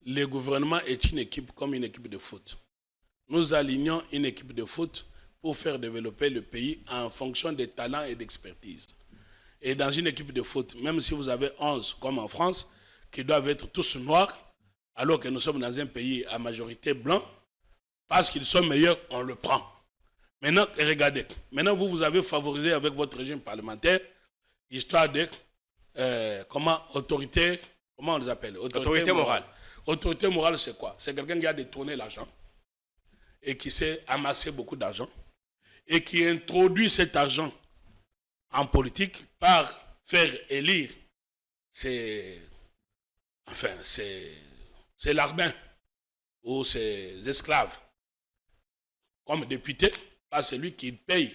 le gouvernement est une équipe comme une équipe de foot. Nous alignons une équipe de foot pour faire développer le pays en fonction des talents et d'expertise. Et dans une équipe de foot, même si vous avez 11, comme en France, qui doivent être tous noirs, alors que nous sommes dans un pays à majorité blanc, parce qu'ils sont meilleurs, on le prend. Maintenant, regardez, maintenant vous avez favorisé avec votre régime parlementaire, histoire de, autorité, comment on les appelle? Autorité morale. Autorité morale, c'est quoi? C'est quelqu'un qui a détourné l'argent et qui s'est amassé beaucoup d'argent et qui introduit cet argent en politique par faire élire ses larbins ou ses esclaves comme députés, c'est lui qui paye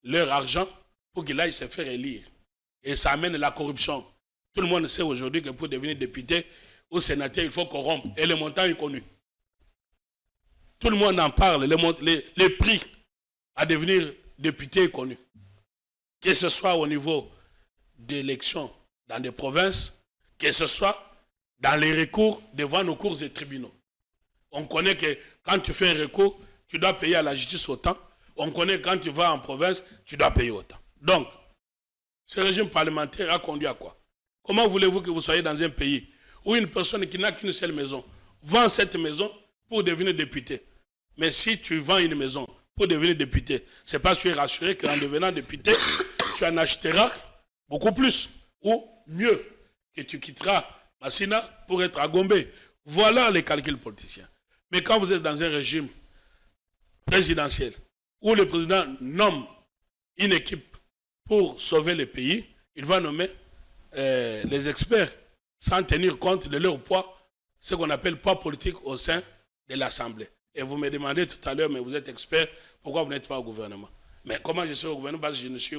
leur argent pour qu'il aille se faire élire. Et ça amène la corruption. Tout le monde sait aujourd'hui que pour devenir député ou sénateur, il faut corrompre. Et le montant est connu. Tout le monde en parle. Les prix à devenir député est connu. Que ce soit au niveau d'élections dans des provinces, que ce soit dans les recours devant nos cours et tribunaux. On connaît que quand tu fais un recours, tu dois payer à la justice autant. On connaît que quand tu vas en province, tu dois payer autant. Donc, ce régime parlementaire a conduit à quoi? Comment voulez-vous que vous soyez dans un pays où une personne qui n'a qu'une seule maison vend cette maison pour devenir député? Mais si tu vends une maison pour devenir député, c'est parce que tu es rassuré qu'en devenant député, tu en achèteras beaucoup plus ou mieux que tu quitteras Massina pour être à Gombe. Voilà les calculs politiciens. Mais quand vous êtes dans un régime présidentiel où le président nomme une équipe pour sauver le pays, il va nommer les experts sans tenir compte de leur poids, ce qu'on appelle poids politique au sein de l'Assemblée. Et vous me demandez tout à l'heure, mais vous êtes expert, pourquoi vous n'êtes pas au gouvernement? Mais comment je suis au gouvernement? Parce que je ne suis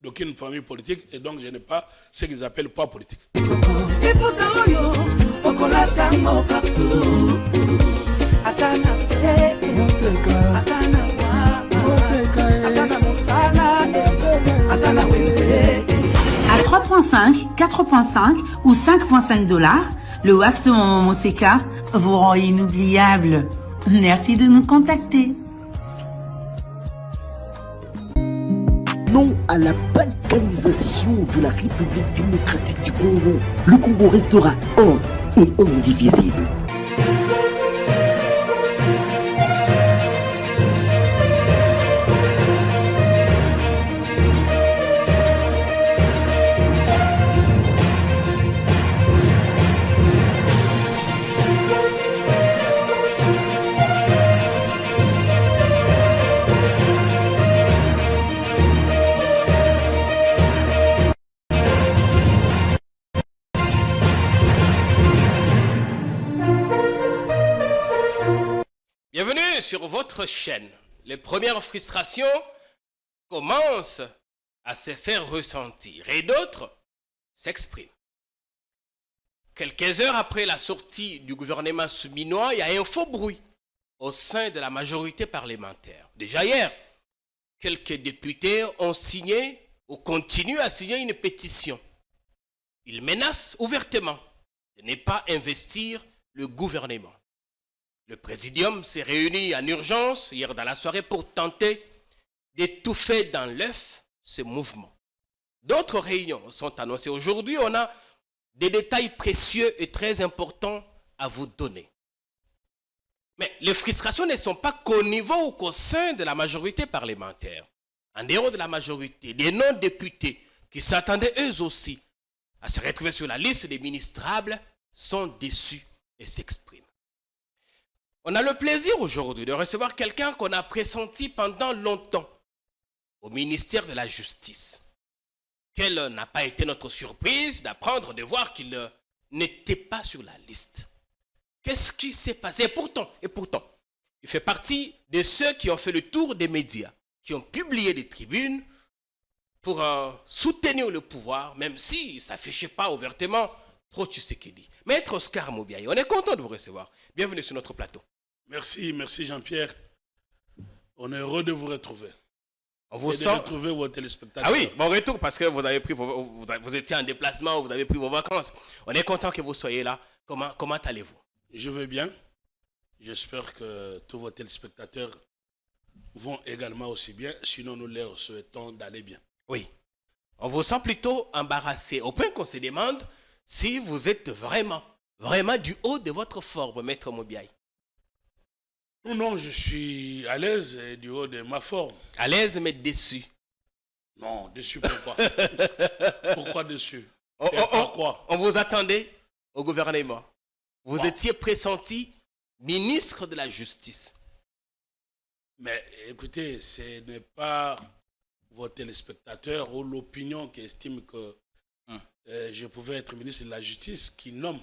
d'aucune famille politique et donc je n'ai pas ce qu'ils appellent poids politique. À 3,5, 4,5 ou 5,5 $, le wax de Maman Moseka vous rend inoubliable. Merci de nous contacter. Non à la balkanisation de la République démocratique du Congo. Le Congo restera un et indivisible. Bienvenue sur votre chaîne. Les premières frustrations commencent à se faire ressentir et d'autres s'expriment. Quelques heures après la sortie du gouvernement souminois, il y a un faux bruit au sein de la majorité parlementaire. Déjà hier, quelques députés ont signé ou continuent à signer une pétition. Ils menacent ouvertement de ne pas investir le gouvernement. Le présidium s'est réuni en urgence hier dans la soirée pour tenter d'étouffer dans l'œuf ce mouvement. D'autres réunions sont annoncées aujourd'hui. On a des détails précieux et très importants à vous donner. Mais les frustrations ne sont pas qu'au niveau ou qu'au sein de la majorité parlementaire. En dehors de la majorité, des non-députés qui s'attendaient eux aussi à se retrouver sur la liste des ministrables sont déçus et s'expriment. On a le plaisir aujourd'hui de recevoir quelqu'un qu'on a pressenti pendant longtemps au ministère de la Justice. Quelle n'a pas été notre surprise d'apprendre, de voir qu'il n'était pas sur la liste. Qu'est-ce qui s'est passé? Et pourtant, il fait partie de ceux qui ont fait le tour des médias, qui ont publié des tribunes pour soutenir le pouvoir, même s'il ne s'affichait pas ouvertement pro Tshisekedi. Maître Oscar Mobiaye, on est content de vous recevoir. Bienvenue sur notre plateau. Merci Jean-Pierre. On est heureux de vous retrouver. On vous et sent... de retrouver vos téléspectateurs. Ah oui, bon retour parce que vous avez pris vous étiez en déplacement, vous avez pris vos vacances. On est content que vous soyez là. Comment allez-vous? Je veux bien. J'espère que tous vos téléspectateurs vont également aussi bien. Sinon, nous leur souhaitons d'aller bien. Oui. On vous sent plutôt embarrassé, au point qu'on se demande si vous êtes vraiment du haut de votre forme, Maître Mobiaï. Non, je suis à l'aise et du haut de ma forme. À l'aise, mais déçu. Non, déçu pourquoi? Pourquoi déçu? Pourquoi? On vous attendait au gouvernement. Vous étiez pressenti ministre de la Justice. Mais écoutez, ce n'est pas vos téléspectateurs ou l'opinion qui estime que je pouvais être ministre de la Justice qui nomme.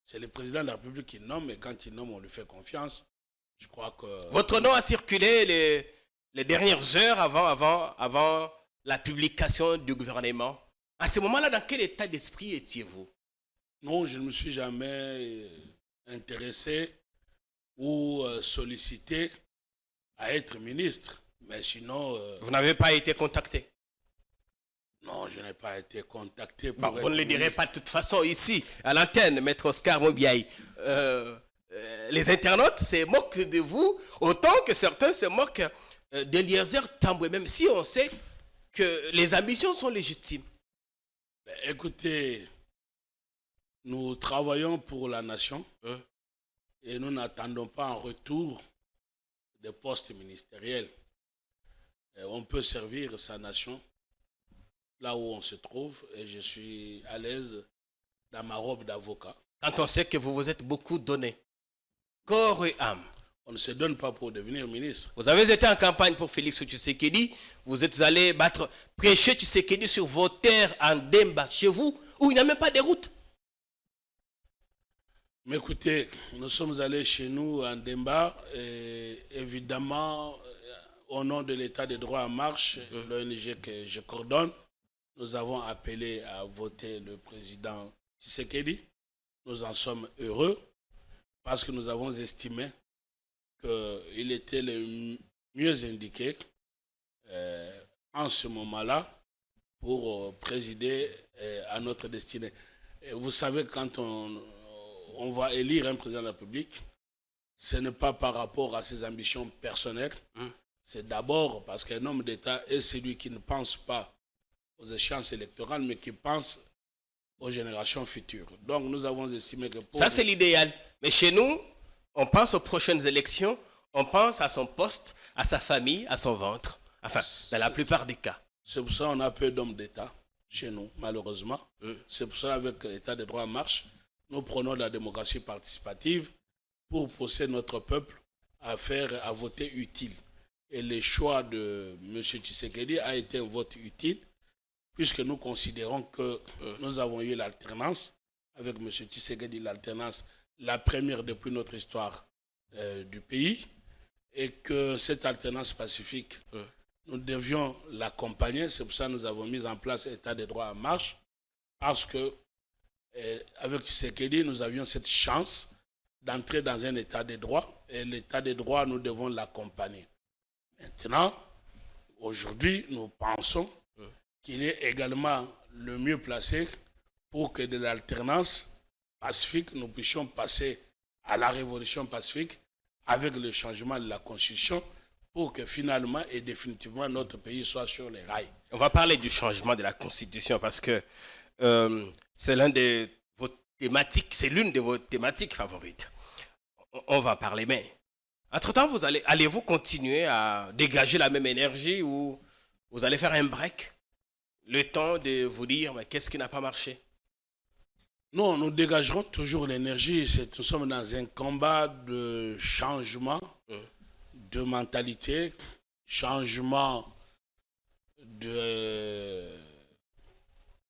C'est le président de la République qui nomme et quand il nomme, on lui fait confiance. Je crois que... Votre nom a circulé les dernières heures avant la publication du gouvernement. À ce moment-là, dans quel état d'esprit étiez-vous? Non, je ne me suis jamais intéressé ou sollicité à être ministre. Mais sinon... Vous n'avez pas été contacté? Non, je n'ai pas été contacté pour bon, vous ne le direz pas de toute façon ici, à l'antenne, Maître Oscar Mobiaï. Les internautes se moquent de vous autant que certains se moquent d'Eliezer Tamboué, même si on sait que les ambitions sont légitimes. Écoutez, nous travaillons pour la nation et nous n'attendons pas en retour des postes ministériels. Et on peut servir sa nation là où on se trouve et je suis à l'aise dans ma robe d'avocat. Quand on sait que vous vous êtes beaucoup donné, corps et âme. On ne se donne pas pour devenir ministre. Vous avez été en campagne pour Félix Tshisekedi. Vous êtes allé prêcher Tshisekedi sur vos terres en Demba, chez vous, où il n'y a même pas de route. Mais écoutez, nous sommes allés chez nous en Demba et évidemment, au nom de l'État de droit en marche, l'ONG que je coordonne, nous avons appelé à voter le président Tshisekedi. Nous en sommes heureux parce que nous avons estimé qu'il était le mieux indiqué en ce moment-là pour présider à notre destinée. Et vous savez, quand on va élire un président de la République, ce n'est pas par rapport à ses ambitions personnelles, c'est d'abord parce qu'un homme d'État est celui qui ne pense pas aux échéances électorales, mais qui pense aux générations futures. Donc nous avons estimé que... Ça, c'est l'idéal. Mais chez nous, on pense aux prochaines élections, on pense à son poste, à sa famille, à son ventre. Enfin, dans la plupart des cas. C'est pour ça qu'on a peu d'hommes d'État chez nous, malheureusement. C'est pour ça qu'avec l'État de droit en marche, nous prenons la démocratie participative pour pousser notre peuple à voter utile. Et le choix de M. Tshisekedi a été un vote utile, puisque nous considérons que nous avons eu l'alternance avec M. Tshisekedi, l'alternance la première depuis notre histoire du pays, et que cette alternance pacifique, nous devions l'accompagner. C'est pour ça que nous avons mis en place l'État de droit en marche, parce que avec Tshisekedi, nous avions cette chance d'entrer dans un État de droit, et l'État de droit, nous devons l'accompagner. Maintenant, aujourd'hui, nous pensons qu'il est également le mieux placé pour que de l'alternance pacifique, nous puissions passer à la révolution pacifique avec le changement de la Constitution pour que finalement et définitivement notre pays soit sur les rails. On va parler du changement de la Constitution parce que c'est l'une de vos thématiques favorites. On va en parler, mais entre-temps, allez-vous continuer à dégager la même énergie ou vous allez faire un break? Le temps de vous dire, mais qu'est-ce qui n'a pas marché? Non, nous dégagerons toujours l'énergie. Nous sommes dans un combat de changement de mentalité, changement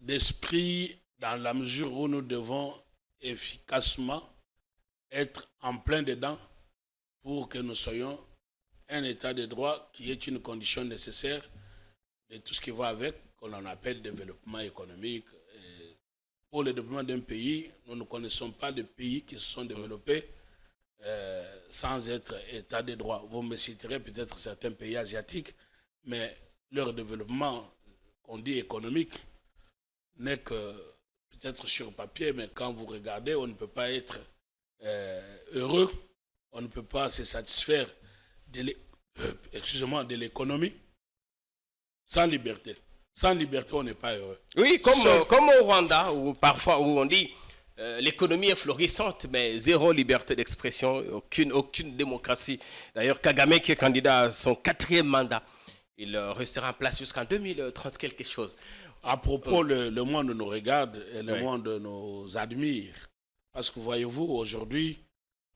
d'esprit dans la mesure où nous devons efficacement être en plein dedans pour que nous soyons un état de droit qui est une condition nécessaire de tout ce qui va avec, qu'on en appelle développement économique. Et pour le développement d'un pays, nous ne connaissons pas de pays qui se sont développés sans être état de droit. Vous me citerez peut-être certains pays asiatiques, mais leur développement, qu'on dit économique, n'est que peut-être sur papier, mais quand vous regardez, on ne peut pas être heureux, on ne peut pas se satisfaire de l'économie sans liberté. Sans liberté, on n'est pas heureux. Oui, comme au Rwanda, où parfois où on dit l'économie est florissante, mais zéro liberté d'expression, aucune démocratie. D'ailleurs, Kagame, qui est candidat à son 4e mandat, il restera en place jusqu'en 2030 quelque chose. À propos, le monde nous regarde et le monde nous admire. Parce que voyez-vous, aujourd'hui,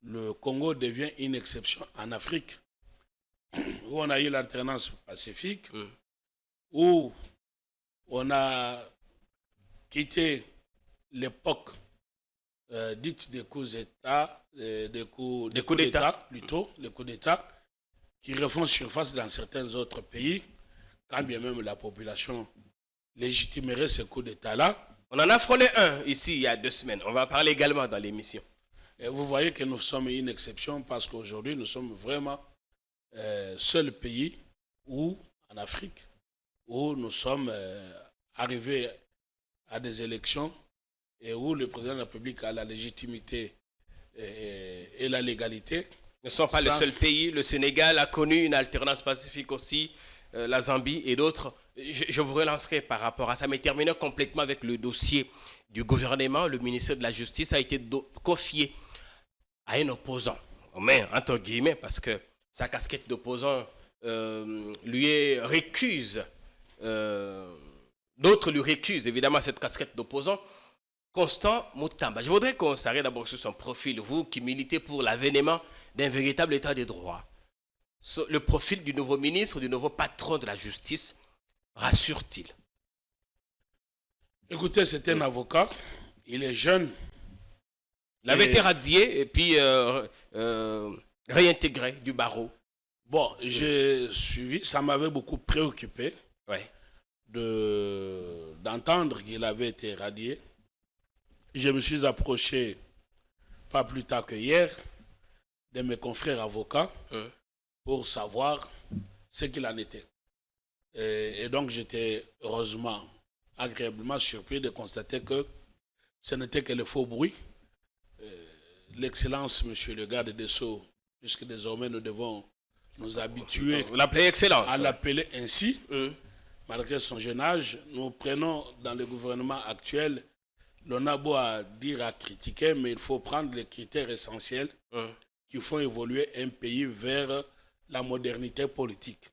le Congo devient une exception en Afrique, où on a eu l'alternance pacifique, où on a quitté l'époque dite des coups d'État, des coups d'État plutôt, les coups d'État, qui refont surface dans certains autres pays, quand bien même la population légitimerait ce coup d'État-là. On en a frôlé un ici il y a 2 semaines. On va en parler également dans l'émission. Et vous voyez que nous sommes une exception parce qu'aujourd'hui, nous sommes vraiment seul pays où, en Afrique, où nous sommes arrivés à des élections et où le président de la République a la légitimité et la légalité. Nous ne sommes pas le seul pays. Le Sénégal a connu une alternance pacifique aussi, la Zambie et d'autres. Je vous relancerai par rapport à ça, mais terminons complètement avec le dossier du gouvernement. Le ministère de la Justice a été confié à un opposant, entre guillemets, parce que sa casquette d'opposant lui est récuse. D'autres lui récusent évidemment cette casquette d'opposant. Constant Mutamba. Je voudrais qu'on s'arrête d'abord sur son profil. Vous qui militez pour l'avènement d'un véritable état de droit. Le profil du nouveau ministre, du nouveau patron de la justice, rassure-t-il? Écoutez, c'est un avocat. Il est jeune. Il avait été radié et puis réintégré du barreau. Bon, j'ai suivi. Ça m'avait beaucoup préoccupé d'entendre qu'il avait été radié. Je me suis approché, pas plus tard que hier, de mes confrères avocats pour savoir ce qu'il en était. Et donc, j'étais heureusement, agréablement surpris de constater que ce n'était que le faux bruit. L'excellence, monsieur le garde des Sceaux, puisque désormais nous devons nous habituer à l'appeler ainsi, malgré son jeune âge, nous prenons dans le gouvernement actuel. L'on a beau à dire, à critiquer, mais il faut prendre les critères essentiels qui font évoluer un pays vers la modernité politique.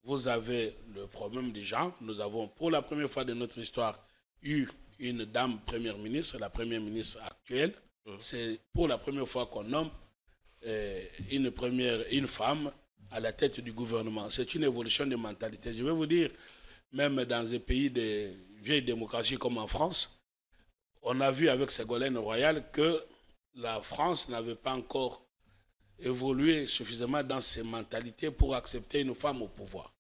Vous avez le problème des gens. Nous avons, pour la première fois de notre histoire, eu une dame première ministre, la première ministre actuelle. C'est pour la première fois qu'on nomme une femme à la tête du gouvernement. C'est une évolution de mentalité. Je vais vous dire, même dans un pays de vieille démocratie comme en France, on a vu avec Ségolène Royal que la France n'avait pas encore évolué suffisamment dans ses mentalités pour accepter une femme au pouvoir.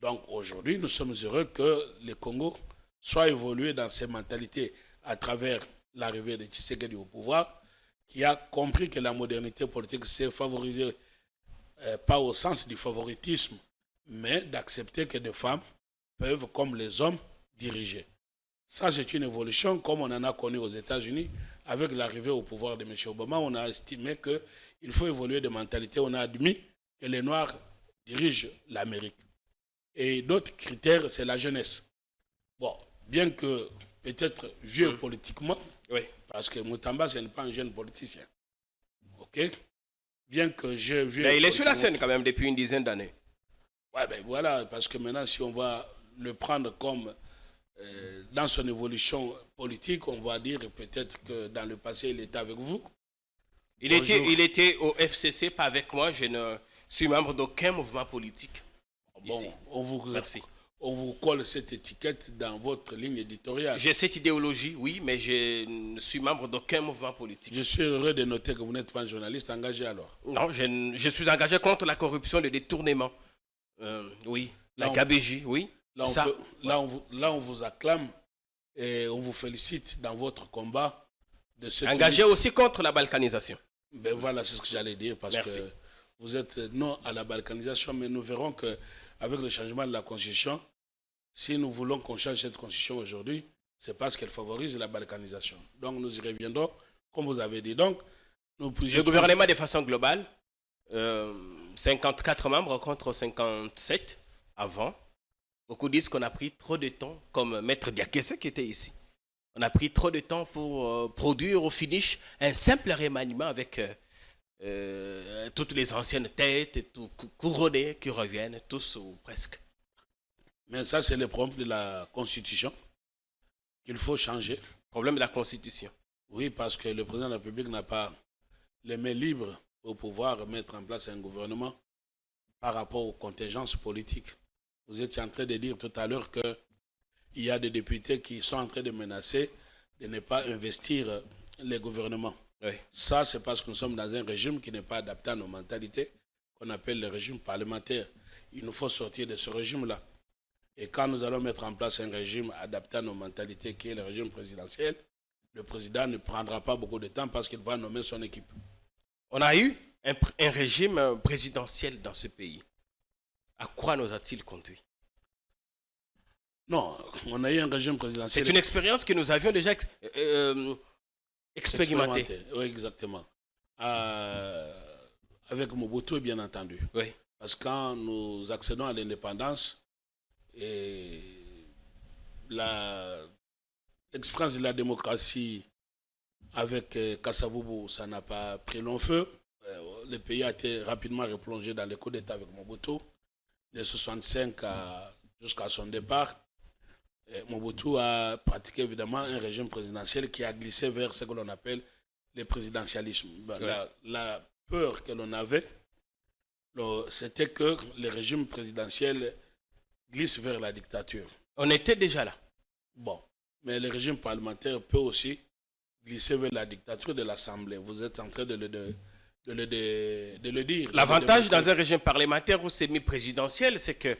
Donc aujourd'hui, nous sommes heureux que le Congo soit évolué dans ses mentalités à travers l'arrivée de Tshisekedi au pouvoir, qui a compris que la modernité politique s'est favorisée, pas au sens du favoritisme, mais d'accepter que des femmes peuvent, comme les hommes, diriger. Ça, c'est une évolution comme on en a connu aux États-Unis avec l'arrivée au pouvoir de M. Obama. On a estimé qu'il faut évoluer de mentalité. On a admis que les Noirs dirigent l'Amérique. Et d'autres critères, c'est la jeunesse. Bon, bien que peut-être vieux politiquement, parce que Mutamba, ce n'est pas un jeune politicien. OK? Bien que j'ai vu... Mais il est sur la scène quand même depuis une dizaine d'années. Ouais, ben voilà, parce que maintenant, si on va le prendre comme... dans son évolution politique, on va dire peut-être que dans le passé, il était avec vous. Il était au FCC, pas avec moi. Je ne suis membre d'aucun mouvement politique. Bon, ici. Merci. On vous colle cette étiquette dans votre ligne éditoriale. J'ai cette idéologie, oui, mais je ne suis membre d'aucun mouvement politique. Je suis heureux de noter que vous n'êtes pas un journaliste engagé alors. Non, je suis engagé contre la corruption, le détournement. Oui, la gabegie, oui. Là, on vous acclame et on vous félicite dans votre combat. Engagé aussi contre la balkanisation. Ben voilà, c'est ce que j'allais dire, parce que vous êtes non à la balkanisation, mais nous verrons qu'avec le changement de la Constitution, si nous voulons qu'on change cette Constitution aujourd'hui, c'est parce qu'elle favorise la balkanisation. Donc nous y reviendrons, comme vous avez dit. Donc, Le gouvernement, de façon globale, 54 membres contre 57 avant. Beaucoup disent qu'on a pris trop de temps, comme Maître Diakese qui était ici. On a pris trop de temps pour produire au finish un simple remaniement avec toutes les anciennes têtes et tout, couronnées qui reviennent, tous ou presque. Mais ça, c'est le problème de la Constitution qu'il faut changer. Problème de la Constitution. Oui, parce que le président de la République n'a pas les mains libres pour pouvoir mettre en place un gouvernement par rapport aux contingences politiques. Vous étiez en train de dire tout à l'heure qu'il y a des députés qui sont en train de menacer de ne pas investir les gouvernements. Oui. Ça, c'est parce que nous sommes dans un régime qui n'est pas adapté à nos mentalités, qu'on appelle le régime parlementaire. Il nous faut sortir de ce régime-là. Et quand nous allons mettre en place un régime adapté à nos mentalités, qui est le régime présidentiel, le président ne prendra pas beaucoup de temps parce qu'il va nommer son équipe. On a eu un régime présidentiel dans ce pays. À quoi nous a-t-il conduit? Non, on a eu un régime présidentiel. C'est une expérience que nous avions déjà expérimentée. Oui, exactement. Avec Mobutu, bien entendu. Oui. Parce que quand nous accédons à l'indépendance, l'expérience de la démocratie avec Kasavubu, ça n'a pas pris long feu. Le pays a été rapidement replongé dans les coups d'État avec Mobutu, de 65 jusqu'à son départ. Mobutu a pratiqué évidemment un régime présidentiel qui a glissé vers ce que l'on appelle le présidentialisme. La peur que l'on avait, c'était que le régime présidentiel glisse vers la dictature. On était déjà là. Bon, mais le régime parlementaire peut aussi glisser vers la dictature de l'Assemblée. Vous êtes en train de le dire. L'avantage dans un régime parlementaire ou semi-présidentiel, c'est que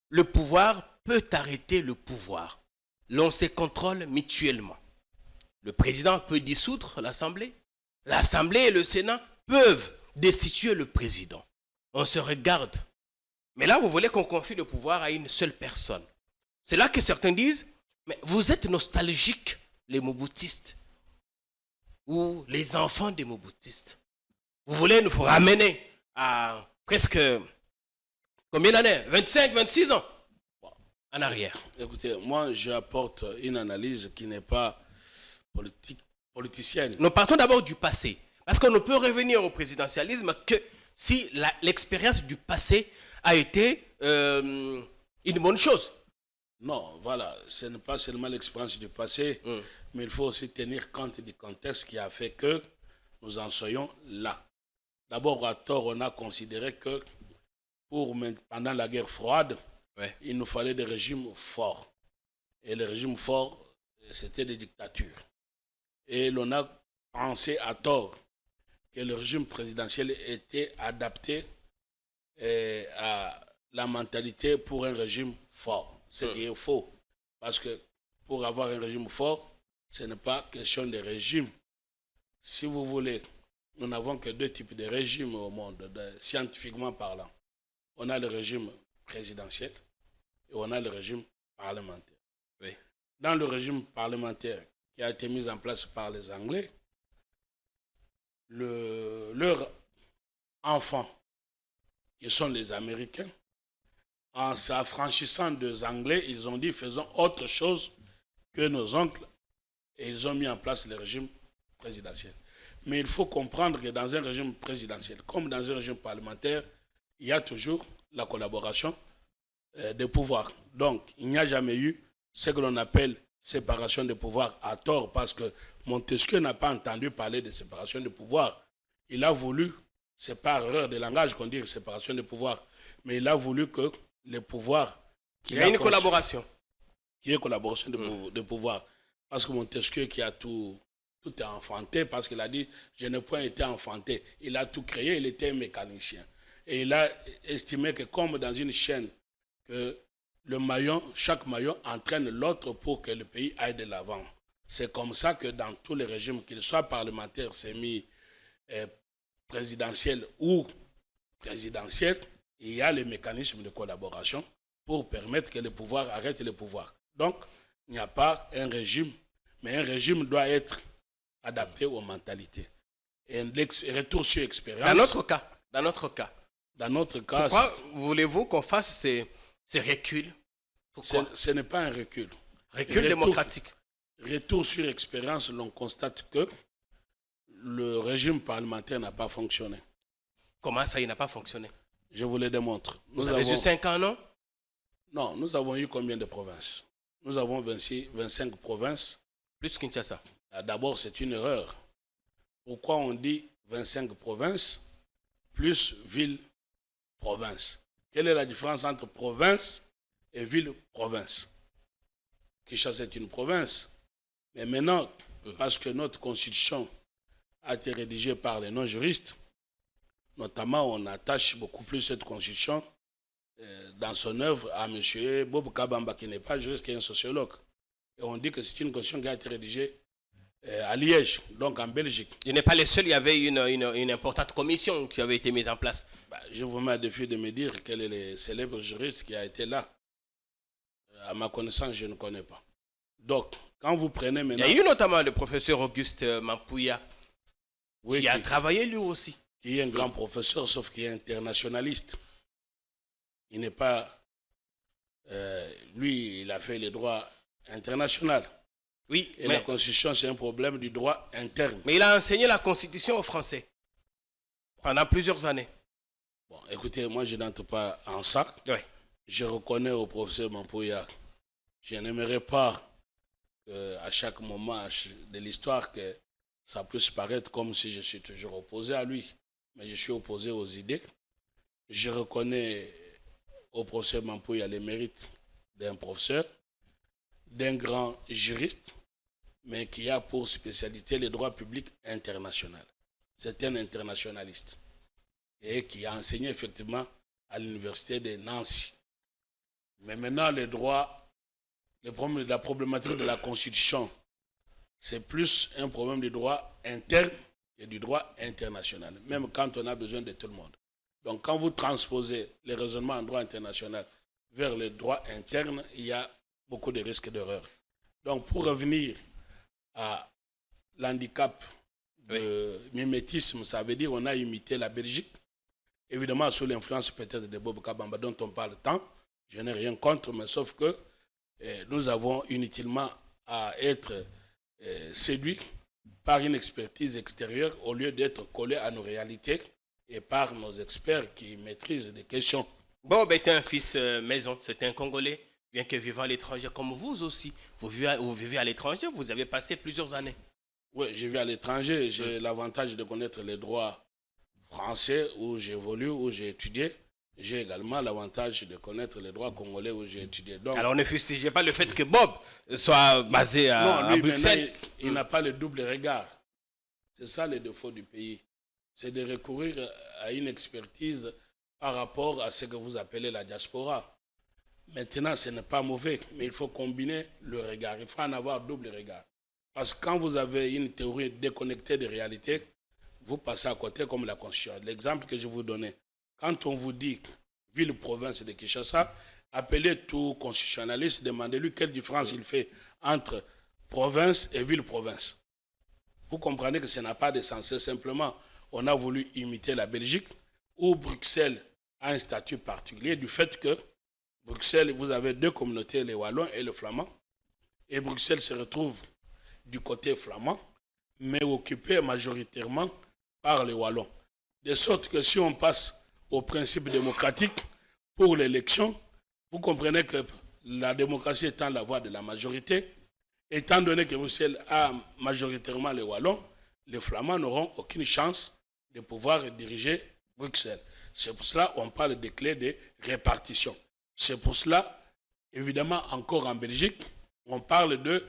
le pouvoir peut arrêter le pouvoir. L'on se contrôle mutuellement. Le président peut dissoudre l'Assemblée. L'Assemblée et le Sénat peuvent destituer le président. On se regarde. Mais là, vous voulez qu'on confie le pouvoir à une seule personne. C'est là que certains disent, mais vous êtes nostalgiques, les Mobutistes, ou les enfants des Mobutistes. Vous voulez nous ramener à presque combien d'années? 25, 26 ans en arrière. Écoutez, moi, j'apporte une analyse qui n'est pas politicienne. Nous partons d'abord du passé. Parce qu'on ne peut revenir au présidentialisme que si l'expérience du passé a été une bonne chose. Non, voilà, ce n'est pas seulement l'expérience du passé, mais il faut aussi tenir compte du contexte qui a fait que nous en soyons là. D'abord, à tort, on a considéré que pendant la guerre froide, il nous fallait des régimes forts. Et les régimes forts, c'était des dictatures. Et l'on a pensé à tort que le régime présidentiel était adapté à la mentalité pour un régime fort. Ce qui est faux. Parce que pour avoir un régime fort, ce n'est pas question de régime. Si vous voulez, nous n'avons que deux types de régimes au monde, scientifiquement parlant. On a le régime présidentiel et on a le régime parlementaire. Oui. Dans le régime parlementaire qui a été mis en place par les Anglais, leurs enfants, qui sont les Américains, en s'affranchissant des Anglais, ils ont dit faisons autre chose que nos oncles et ils ont mis en place le régime présidentiel. Mais il faut comprendre que dans un régime présidentiel, comme dans un régime parlementaire, il y a toujours la collaboration des pouvoirs. Donc, il n'y a jamais eu ce que l'on appelle séparation des pouvoirs à tort parce que Montesquieu n'a pas entendu parler de séparation des pouvoirs. Il a voulu, c'est par erreur de langage qu'on dit séparation des pouvoirs, mais il a voulu que les pouvoirs... Il y a une collaboration. Qu'il y ait collaboration de pouvoirs. Parce que Montesquieu qui a tout enfanté, parce qu'il a dit « je n'ai point été enfanté ». Il a tout créé, il était un mécanicien. Et il a estimé que comme dans une chaîne, que chaque maillon entraîne l'autre pour que le pays aille de l'avant. C'est comme ça que dans tous les régimes, qu'ils soient parlementaires, semi-présidentiels ou présidentiels, il y a les mécanismes de collaboration pour permettre que le pouvoir arrête le pouvoir. Donc, il n'y a pas un régime, mais un régime doit être adapté aux mentalités. et retour sur expérience. Dans notre cas. Pourquoi voulez-vous qu'on fasse ces reculs? Pourquoi? Ce n'est pas un recul. Recul démocratique. Retour sur expérience, l'on constate que le régime parlementaire n'a pas fonctionné. Comment ça, il n'a pas fonctionné? Je vous le démontre. Vous avez eu 5 ans, non? Non, nous avons eu combien de provinces? Nous avons 25 provinces. Plus Kinshasa. D'abord, c'est une erreur. Pourquoi on dit 25 provinces plus ville-province? Quelle est la différence entre province et ville-province? Kinshasa est une province. Mais maintenant, parce que notre constitution a été rédigée par les non-juristes, notamment on attache beaucoup plus cette constitution dans son œuvre à M. Bob Kabamba, qui n'est pas juriste, qui est un sociologue. Et on dit que c'est une constitution qui a été rédigée à Liège, donc en Belgique. Il n'est pas le seul, il y avait une importante commission qui avait été mise en place. Je vous mets à défi de me dire quel est le célèbre juriste qui a été là. À ma connaissance, je ne connais pas. Donc, quand vous prenez maintenant... Il y a eu notamment le professeur Auguste Mampouya, qui a travaillé lui aussi. Qui est un grand professeur, sauf qu'il est internationaliste. Il n'est pas... lui, il a fait le droit international. Oui, et la Constitution, c'est un problème du droit interne. Mais il a enseigné la Constitution aux Français pendant plusieurs années. Bon, écoutez, moi, je n'entre pas en ça. Oui. Je reconnais au professeur Mampouya. Je n'aimerais pas à chaque moment de l'histoire que ça puisse paraître comme si je suis toujours opposé à lui. Mais je suis opposé aux idées. Je reconnais au professeur Mampouya les mérites d'un professeur, d'un grand juriste, mais qui a pour spécialité le droit public international. C'est un internationaliste et qui a enseigné effectivement à l'université de Nancy. Mais maintenant, la problématique de la Constitution, c'est plus un problème du droit interne que du droit international, même quand on a besoin de tout le monde. Donc, quand vous transposez les raisonnements en droit international vers le droit interne, il y a beaucoup de risques d'erreur. Donc, pour revenir à l'handicap de mimétisme, ça veut dire qu'on a imité la Belgique, évidemment sous l'influence peut-être de Bob Kabamba dont on parle tant. Je n'ai rien contre, mais sauf que nous avons inutilement à être séduits par une expertise extérieure au lieu d'être collés à nos réalités et par nos experts qui maîtrisent des questions. Bob est un fils maison, c'est un Congolais, bien que vivant à l'étranger comme vous aussi. Vous vivez à l'étranger, vous avez passé plusieurs années. Oui, je vis à l'étranger, j'ai l'avantage de connaître les droits français où j'ai évolué, où j'ai étudié. J'ai également l'avantage de connaître les droits congolais où j'ai étudié. Donc, alors ne fustigez pas le fait que Bob soit basé à Bruxelles. Il n'a pas le double regard. C'est ça le défaut du pays. C'est de recourir à une expertise par rapport à ce que vous appelez la diaspora. Maintenant, ce n'est pas mauvais, mais il faut combiner le regard. Il faut en avoir double regard. Parce que quand vous avez une théorie déconnectée des réalités, vous passez à côté comme la Constitution. L'exemple que je vous donnais, quand on vous dit ville-province de Kinshasa, appelez tout constitutionnaliste, demandez-lui quelle différence il fait entre province et ville-province. Vous comprenez que ça n'a pas de sens. C'est simplement, on a voulu imiter la Belgique, où Bruxelles a un statut particulier du fait que Bruxelles, vous avez deux communautés, les Wallons et le Flamand, et Bruxelles se retrouve du côté flamand, mais occupée majoritairement par les Wallons. De sorte que si on passe au principe démocratique pour l'élection, vous comprenez que la démocratie étant la voie de la majorité, étant donné que Bruxelles a majoritairement les Wallons, les Flamands n'auront aucune chance de pouvoir diriger Bruxelles. C'est pour cela qu'on parle des clés de répartition. C'est pour cela, évidemment, encore en Belgique, on parle de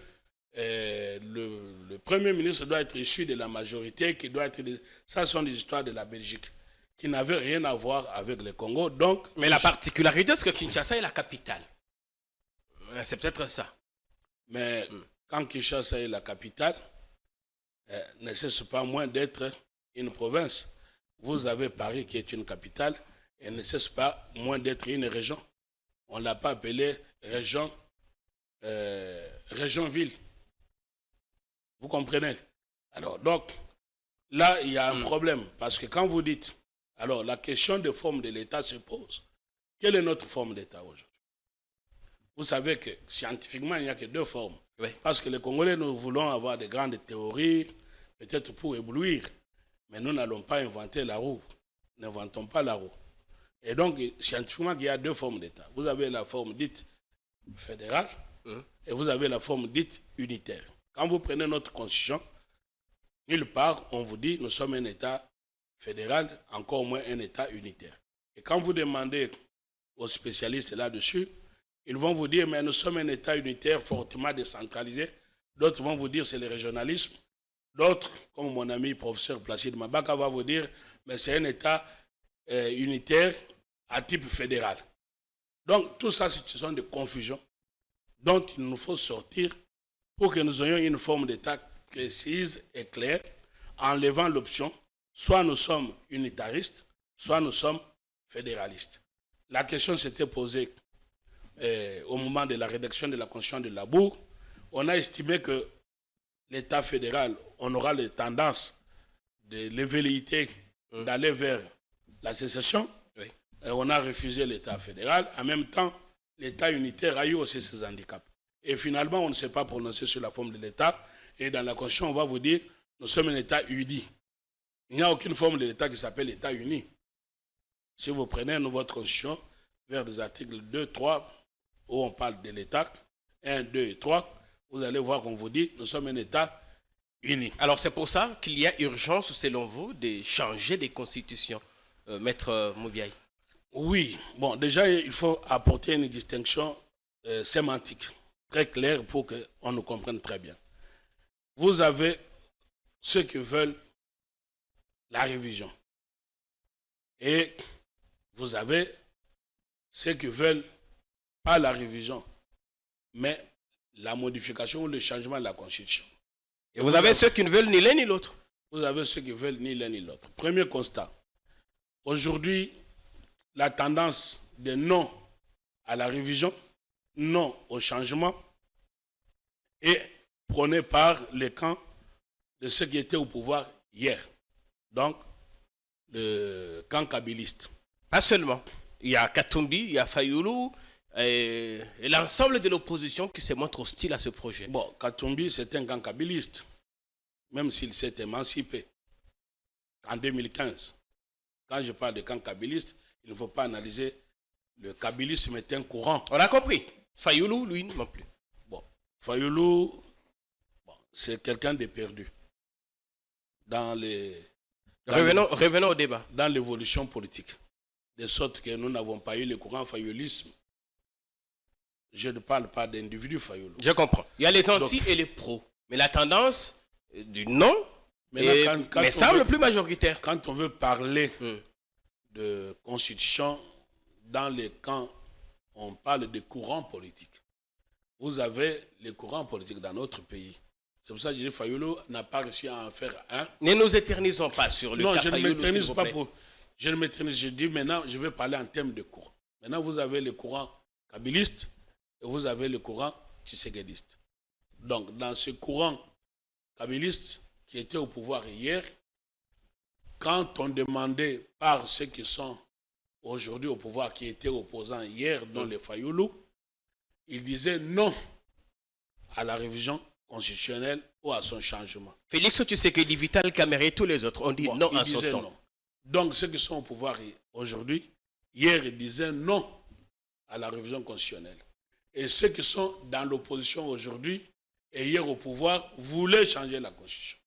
le Premier ministre doit être issu de la majorité, qui doit être... Ça sont des histoires de la Belgique qui n'avaient rien à voir avec le Congo. Donc, mais la particularité, c'est que Kinshasa est la capitale. C'est peut-être ça. Mais quand Kinshasa est la capitale, ne cesse pas moins d'être une province. Vous avez Paris qui est une capitale et ne cesse pas moins d'être une région. On ne l'a pas appelée région-ville. Vous comprenez? Alors, donc, là, il y a un problème. Parce que quand vous dites, alors la question de forme de l'État se pose. Quelle est notre forme d'État aujourd'hui? Vous savez que scientifiquement, il n'y a que deux formes. Oui. Parce que les Congolais, nous voulons avoir de grandes théories, peut-être pour éblouir. Mais nous n'allons pas inventer la roue. N'inventons pas la roue. Et donc, scientifiquement, il y a deux formes d'État. Vous avez la forme dite fédérale et vous avez la forme dite unitaire. Quand vous prenez notre constitution, nulle part, on vous dit nous sommes un État fédéral, encore moins un État unitaire. Et quand vous demandez aux spécialistes là-dessus, ils vont vous dire mais nous sommes un État unitaire fortement décentralisé. D'autres vont vous dire c'est le régionalisme. D'autres, comme mon ami professeur Placide Mabaka, va vous dire mais c'est un État unitaire à type fédéral. Donc tout ça, ce sont des confusions dont il nous faut sortir pour que nous ayons une forme d'État précise et claire, enlevant l'option, soit nous sommes unitaristes, soit nous sommes fédéralistes. La question s'était posée au moment de la rédaction de la Constitution de Labour. On a estimé que l'État fédéral, on aura les tendances de l'évelléité d'aller vers la sécession. Oui. Et on a refusé l'État fédéral. En même temps, l'État unitaire a eu aussi ses handicaps. Et finalement, on ne s'est pas prononcé sur la forme de l'État. Et dans la Constitution, on va vous dire, nous sommes un État uni. Il n'y a aucune forme de l'État qui s'appelle État uni. Si vous prenez votre Constitution, vers des articles 2, 3, où on parle de l'État, 1, 2 et 3, vous allez voir qu'on vous dit, nous sommes un État uni. Alors c'est pour ça qu'il y a urgence, selon vous, de changer des constitutions, Maître Moubiaï. Oui, bon, déjà, il faut apporter une distinction sémantique très claire pour qu'on nous comprenne très bien. Vous avez ceux qui veulent la révision et vous avez ceux qui veulent pas la révision, mais la modification ou le changement de la Constitution. Et vous avez ceux qui ne veulent ni l'un ni l'autre. Vous avez ceux qui veulent ni l'un ni l'autre. Premier constat. Aujourd'hui, la tendance de non à la révision, non au changement, est prônée par le camp de ceux qui étaient au pouvoir hier. Donc, le camp kabiliste. Pas seulement. Il y a Katumbi, il y a Fayoulou et l'ensemble de l'opposition qui se montre hostile à ce projet. Bon, Katumbi, c'est un camp kabiliste, même s'il s'est émancipé en 2015. Quand je parle de camp kabiliste, il ne faut pas analyser le kabilisme est un courant. On a compris. Fayoulou, lui, non plus. Bon, Fayoulou, bon, c'est quelqu'un de perdu. Revenons au débat. Dans l'évolution politique. De sorte que nous n'avons pas eu le courant fayolisme. Je ne parle pas d'individus fayoulou. Je comprends. Il y a les anti et les pros. Mais la tendance du non semble plus majoritaire. Quand on veut parler de constitution, dans les camps, on parle de courants politiques. Vous avez les courants politiques dans notre pays. C'est pour ça que je dis Fayoulou n'a pas réussi à en faire un. Ne nous éternisons pas sur le cas Fayoulou. Non, je ne m'éternise pas pour... Je ne m'éternise, je dis maintenant, je vais parler en termes de courant. Maintenant, vous avez le courant kabiliste et vous avez le courant tshisekediste. Donc, dans ce courant kabiliste qui était au pouvoir hier, quand on demandait par ceux qui sont aujourd'hui au pouvoir, qui étaient opposants hier, dont les Fayoulou, ils disaient non à la révision constitutionnelle ou à son changement. Félix Tshisekedi, Vital Kamerhe et tous les autres ont dit non à son temps. Non. Donc, ceux qui sont au pouvoir aujourd'hui, hier, ils disaient non à la révision constitutionnelle. Et ceux qui sont dans l'opposition aujourd'hui et hier au pouvoir voulaient changer la Constitution.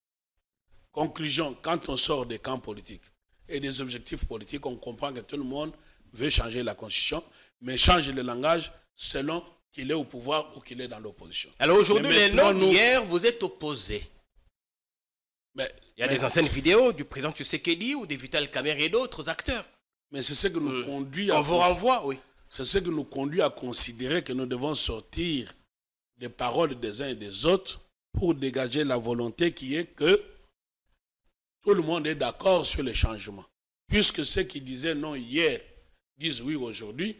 Conclusion, quand on sort des camps politiques et des objectifs politiques, on comprend que tout le monde veut changer la Constitution, mais change le langage selon qu'il est au pouvoir ou qu'il est dans l'opposition. Alors aujourd'hui, les noms d'hier, vous êtes opposés. Il y a des anciennes vidéos du président Tshisekedi ou de Vital Kamerhe et d'autres acteurs. Mais c'est ce que nous conduit à... On vous renvoie, oui. C'est ce que nous conduit à considérer que nous devons sortir des paroles des uns et des autres pour dégager la volonté qui est que tout le monde est d'accord sur les changements. Puisque ceux qui disaient non hier disent oui aujourd'hui,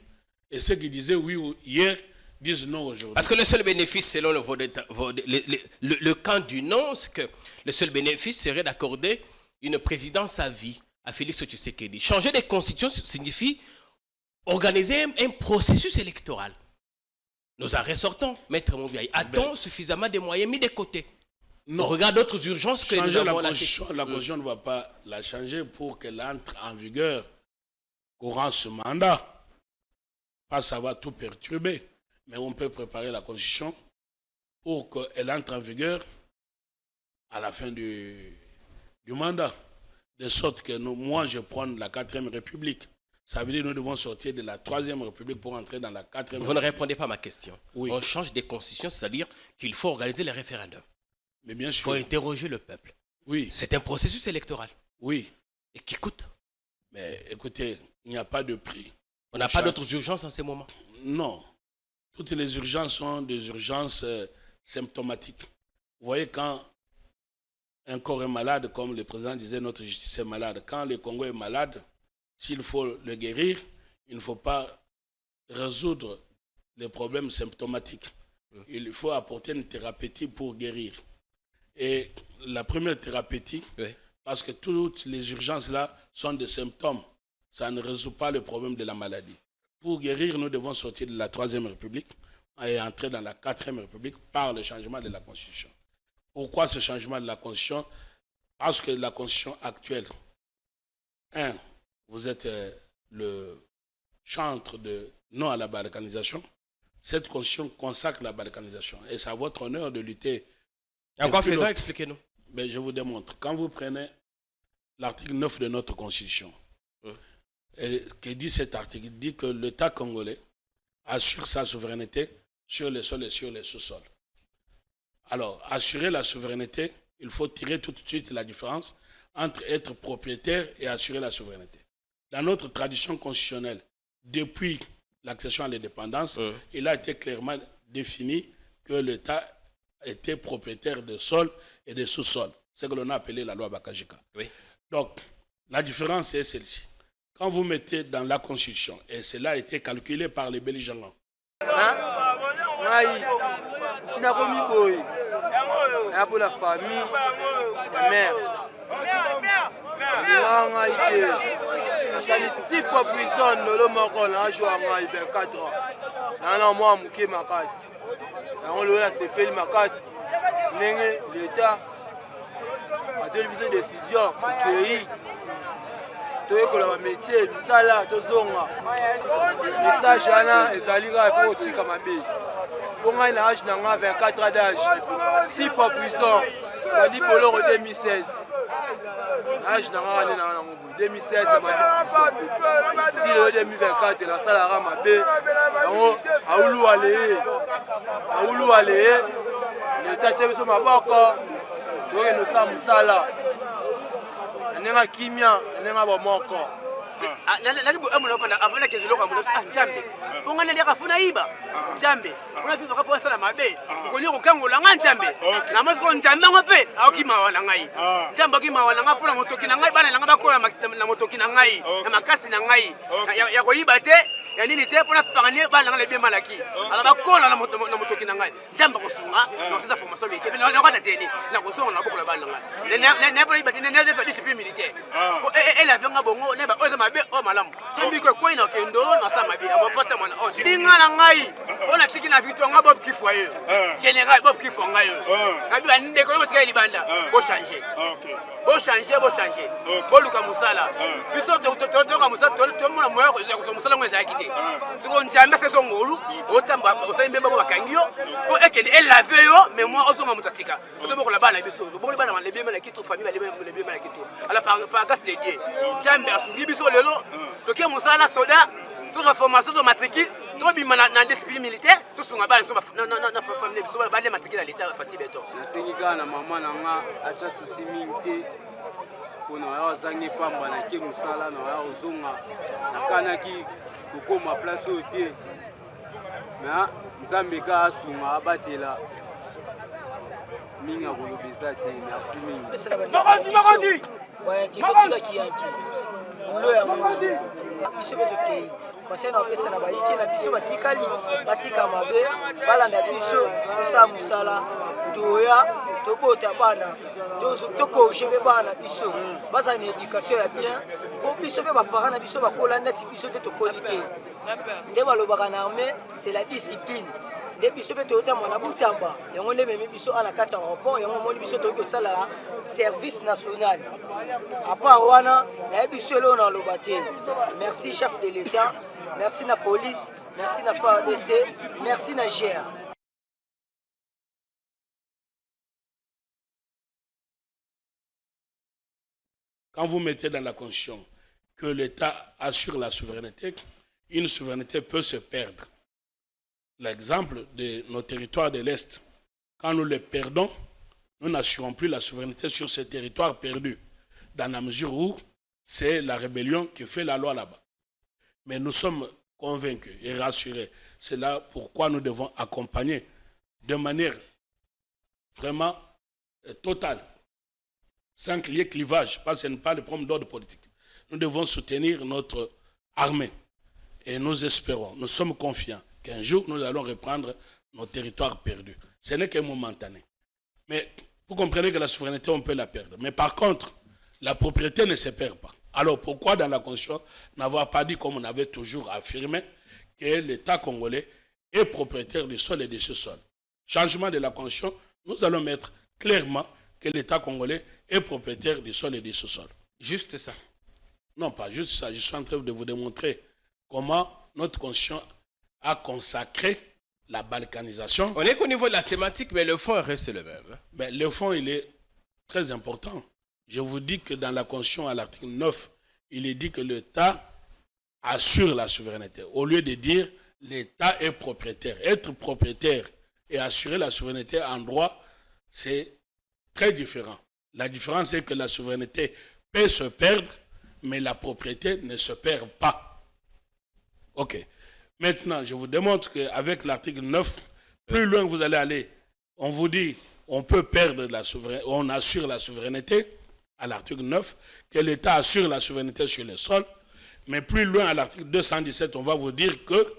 et ceux qui disaient oui hier disent non aujourd'hui. Parce que le seul bénéfice, selon le camp du non, c'est que le seul bénéfice serait d'accorder une présidence à vie à Félix Tshisekedi. Changer de constitution signifie organiser un processus électoral. Nos ressortants, Maître Moubiaï, a-t-on suffisamment de moyens mis de côté? Non. On regarde d'autres urgences que nous avons la Constitution ne va pas la changer pour qu'elle entre en vigueur courant ce mandat. Pas ça va tout perturber. Mais on peut préparer la Constitution pour qu'elle entre en vigueur à la fin du mandat. De sorte que moi, je prends la 4e République. Ça veut dire que nous devons sortir de la 3e République pour entrer dans la 4e République. Vous ne répondez pas à ma question. Oui. On change de constitution, c'est-à-dire qu'il faut organiser les référendums. Mais bien sûr. Il faut interroger le peuple. Oui. C'est un processus électoral. Oui. Et qui coûte. Mais écoutez, il n'y a pas de prix. On n'a pas d'autres urgences en ce moment. Non. Toutes les urgences sont des urgences symptomatiques. Vous voyez, quand un corps est malade, comme le président disait, notre justice est malade. Quand le Congo est malade, s'il faut le guérir, il ne faut pas résoudre les problèmes symptomatiques. Il faut apporter une thérapeutique pour guérir. Et la première thérapeutique, parce que toutes les urgences là sont des symptômes, ça ne résout pas le problème de la maladie. Pour guérir, nous devons sortir de la 3e République et entrer dans la 4e République par le changement de la Constitution. Pourquoi ce changement de la Constitution? Parce que la Constitution actuelle, vous êtes le chantre de non à la balkanisation. Cette Constitution consacre la balkanisation. Et c'est à votre honneur de lutter. En quoi faisant, expliquez-nous. Ben, je vous démontre. Quand vous prenez l'article 9 de notre Constitution, que dit cet article? Il dit que l'État congolais assure sa souveraineté sur les sols et sur les sous-sols. Alors, assurer la souveraineté, il faut tirer tout de suite la différence entre être propriétaire et assurer la souveraineté. Dans notre tradition constitutionnelle, depuis l'accession à l'indépendance, il a été clairement défini que l'État était propriétaire de sols et de sous-sols. C'est ce que l'on a appelé la loi Bakajika. Oui. Donc, la différence est celle-ci. Quand vous mettez dans la Constitution, et cela a été calculé par les belligérants. Pour la famille, la mère. Je 6 fois prison, je joue à 24 ans. Moi, je suis makasi. L'État a pris une décision pour que métier, misala, tozonga. Message yana ezalira pour tika mabe. Pour moi, l'âge n'a 24 ans d'âge. 6 fois prison. On dit pour l'an 2016. L'âge n'a 2016. Si le 2024, la salle a ramabé. Aoulou allé. L'État tient sur ma banque. Donc nous sommes sala. Nenga kimia, nenga bomoko. Nalibu amulopanda avuna kezilo kwa mulosi njambe. Bongana leka funa iba. Njambe. Una fifa kafa sala mabe. Konyo kukangola njambe. Na masiko njambe ngope akima wala ngai. Njambe akima wala ngapula motoki na ngai bana na ngabakola na motoki na ngai. Na makasi na ngai. Ya ko iba te. Ya nini te pona pangane bana ngale be malaki. Ala bakola na motoki na ngai. Njambe ko sunga. Na sasa formation militaire. Na ko tateni. Na ko songa na bokola bana ngai. Ne pona iba te ne fa discipline militaire. Elle avait un bongo ne ba oza mabe o malamu. Timi ko ko ina ke ndolo na sa mabe. Amo fata mwana o. Linga na ngai. Ona tiki na vitu nga bob kifoye. Général bob kifonga yo. Na bi ande ko mo tika libanda. Bo changer. OK. Bo changer. Bo luka musala. Biso to ka musala to mona moyo ko za musala ngwe za kite. Tiko njamba se songolu. Otamba o sa mbemba bo bakangio. Po ekende elle lave yo mais moi ozo mutasika. To boko la bana biso. Boko bana le bema la kitu famille le bema la kitu. Ala par grâce de Dieu. Jambe asugi biso lelo. To ke musala soda. Toute la formation de matricule, tout le monde dans discipline militaire, tout ce qu'on a famille, tout le monde matricule à l'état Fatih Beto. Na Sénégal na maman nanga acha susiminte kuna ya zangi pamba na ke musala na ya ozonga na kanaki kokoma place otie. Na Nzambe ka asunga abatela minga kolobesa te. Merci mingi. Makasi. Ouais, qui continue qui yanki. Lo ya mo. Biso beto kei. Parce na pesa na baiki na biso batikali batika mabe balanda biso osa musala doya tobota bana tokochebe bana biso baza na éducation ya bien po biso mpe baparent na biso bakola neti biso nde tokoli te nde balobaka na armée c'est la discipline nde biso mpe toyotama na butamba yango nde memi biso ana kati ya rapport yango moni biso toyoki kosalala service national apart wana nayebi biso eloo na loba te merci chef de l'état merci na police merci na FARDC merci na GR. Quand vous mettez dans la Constitution que l'État assure la souveraineté, une souveraineté peut se perdre. L'exemple de nos territoires de l'Est, quand nous les perdons, nous n'assurons plus la souveraineté sur ces territoires perdus, dans la mesure où c'est la rébellion qui fait la loi là-bas. Mais nous sommes convaincus et rassurés. C'est là pourquoi nous devons accompagner de manière vraiment totale, sans qu'il y ait clivage, parce que ce n'est pas le problème d'ordre politique. Nous devons soutenir notre armée. Et nous espérons, nous sommes confiants qu'un jour, nous allons reprendre nos territoires perdus. Ce n'est qu'un momentané. Mais vous comprenez que la souveraineté, on peut la perdre. Mais par contre, la propriété ne se perd pas. Alors pourquoi dans la Constitution n'avoir pas dit, comme on avait toujours affirmé, que l'État congolais est propriétaire du sol et de ce sol? Changement de la Constitution, nous allons mettre clairement que l'État congolais est propriétaire du sol et de ce sol. Juste ça? Non, pas juste ça. Je suis en train de vous démontrer comment notre Constitution a consacré la balkanisation. On est qu'au niveau de la sémantique, mais le fond reste le même. Mais le fond, il est très important. Je vous dis que dans la Constitution, à l'article 9, il est dit que l'État assure la souveraineté. Au lieu de dire l'État est propriétaire. Être propriétaire et assurer la souveraineté en droit, c'est très différent. La différence est que la souveraineté peut se perdre, mais la propriété ne se perd pas. OK. Maintenant, je vous démontre qu'avec l'article 9, plus loin que vous allez aller, on vous dit on peut perdre la souveraineté, on assure la souveraineté à l'article 9, que l'État assure la souveraineté sur les sols, mais plus loin à l'article 217, on va vous dire que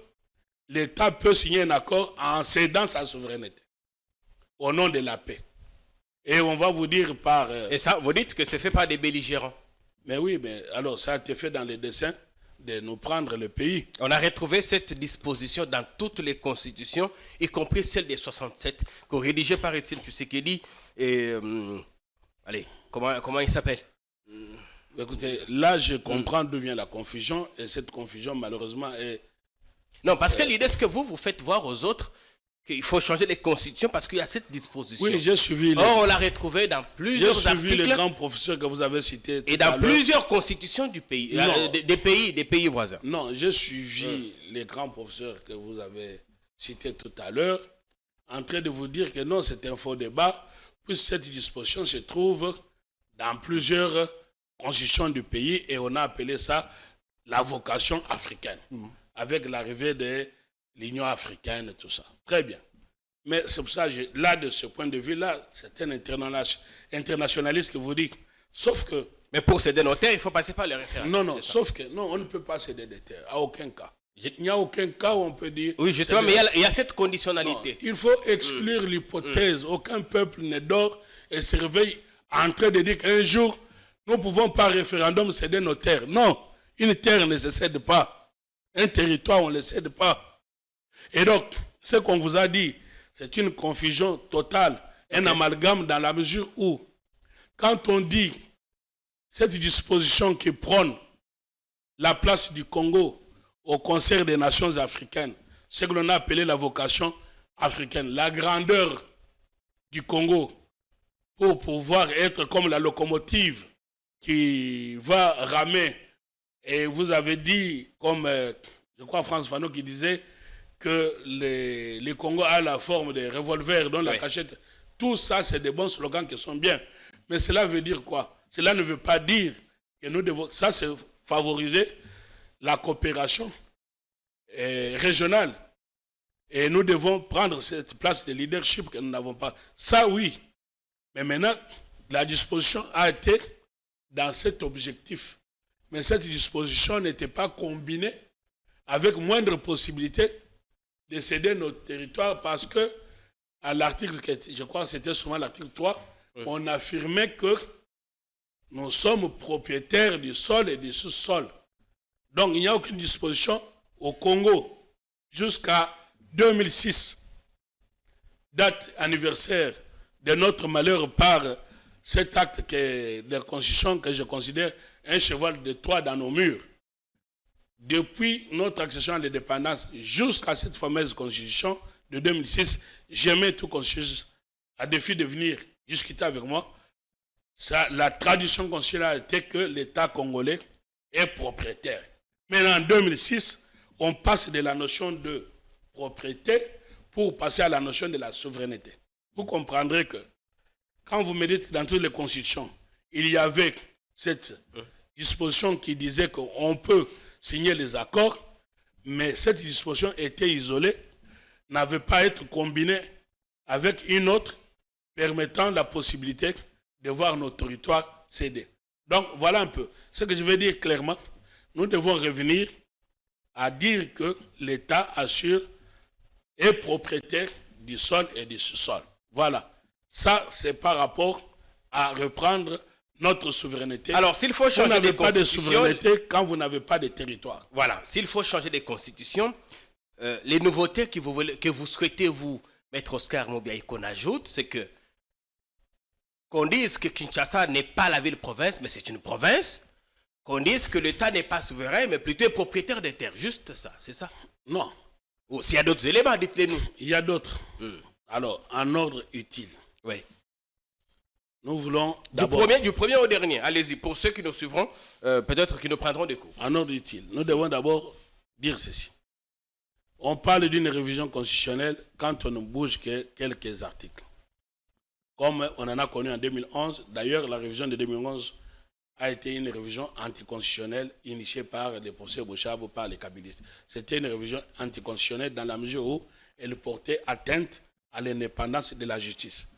l'État peut signer un accord en cédant sa souveraineté au nom de la paix. Et on va vous dire par... Et ça, vous dites que c'est fait par des belligérants. Mais oui, mais alors ça a été fait dans les dessins de nous prendre le pays. On a retrouvé cette disposition dans toutes les constitutions, y compris celle des 67, rédigée par Étienne Tshisekedi. Et allez, comment il s'appelle? Écoutez, là je comprends d'où vient la confusion, et cette confusion malheureusement est... Non, parce que l'idée c'est que vous faites voir aux autres qu'il faut changer les constitutions parce qu'il y a cette disposition. Oui, j'ai suivi. Or, on l'a retrouvé dans plusieurs articles. J'ai suivi les grands professeurs que vous avez cités. Et dans plusieurs constitutions du pays, des pays voisins. Non, j'ai suivi les grands professeurs que vous avez cités tout à l'heure, en train de vous dire que non, c'est un faux débat, puisque cette disposition se trouve dans plusieurs constitutions du pays et on a appelé ça la vocation africaine, avec l'arrivée de l'Union africaine et tout ça. Très bien. Mais c'est pour ça, là, de ce point de vue-là, c'est un internationaliste que vous dites. Sauf que... Mais pour céder nos terres, il faut passer par les référendums. Non, sauf que non, on ne peut pas céder des terres, à aucun cas. Il n'y a aucun cas où on peut dire... Oui, justement, mais il y a cette conditionnalité. Non, il faut exclure l'hypothèse. Aucun peuple ne dort et se réveille en train de dire qu'un jour, nous ne pouvons par référendum céder nos terres. Non, une terre ne se cède pas. Un territoire, on ne le cède pas. Et donc, ce qu'on vous a dit, c'est une confusion totale, un amalgame dans la mesure où, quand on dit cette disposition qui prône la place du Congo au concert des nations africaines, ce que l'on a appelé la vocation africaine, la grandeur du Congo pour pouvoir être comme la locomotive qui va ramer. Et vous avez dit, comme je crois Frantz Fanon qui disait, que les Congo a la forme des revolvers dans la cachette. Tout ça, c'est des bons slogans qui sont bien. Mais cela veut dire quoi? Cela ne veut pas dire que nous devons... Ça, c'est favoriser la coopération régionale. Et nous devons prendre cette place de leadership que nous n'avons pas. Ça, oui. Mais maintenant, la disposition a été dans cet objectif. Mais cette disposition n'était pas combinée avec moindre possibilité de céder notre territoire parce que à l'article, je crois que c'était souvent l'article 3, on affirmait que nous sommes propriétaires du sol et du sous-sol. Donc, il n'y a aucune disposition au Congo jusqu'à 2006, date anniversaire de notre malheur par cet acte de constitution que je considère un cheval de Troie dans nos murs. Depuis notre accession à l'indépendance jusqu'à cette fameuse constitution de 2006, jamais tout constitutionnaliste a défi de venir discuter avec moi. La tradition constitutionnelle était que l'État congolais est propriétaire. Mais en 2006, on passe de la notion de propriété pour passer à la notion de la souveraineté. Vous comprendrez que quand vous me dites que dans toutes les constitutions, il y avait cette disposition qui disait qu'on peut signer les accords, mais cette disposition était isolée, n'avait pas à être combinée avec une autre permettant la possibilité de voir nos territoires céder. Donc voilà un peu. Ce que je veux dire clairement, nous devons revenir à dire que l'État assure est propriétaire du sol et du sous-sol. Voilà. Ça, c'est par rapport à reprendre notre souveraineté. Alors, s'il faut changer des constitutions... Vous n'avez pas de souveraineté quand vous n'avez pas de territoire. Voilà. S'il faut changer des constitutions, les nouveautés que vous souhaitez, vous, Maître Oscar Mobiaï, qu'on ajoute, c'est que qu'on dise que Kinshasa n'est pas la ville-province, mais c'est une province. Qu'on dise que l'État n'est pas souverain, mais plutôt propriétaire des terres. Juste ça, c'est ça? Non. Ou s'il y a d'autres éléments, dites-les nous. Il y a d'autres. Alors, en ordre utile. Oui. Nous voulons d'abord... Du premier au dernier, allez-y. Pour ceux qui nous suivront, peut-être qui nous prendront des cours. En ordre utile. Nous devons d'abord dire ceci. On parle d'une révision constitutionnelle quand on ne bouge que quelques articles. Comme on en a connu en 2011. D'ailleurs, la révision de 2011 a été une révision anticonstitutionnelle initiée par les professeurs Bouchab, par les kabylistes. C'était une révision anticonstitutionnelle dans la mesure où elle portait atteinte à l'indépendance de la justice.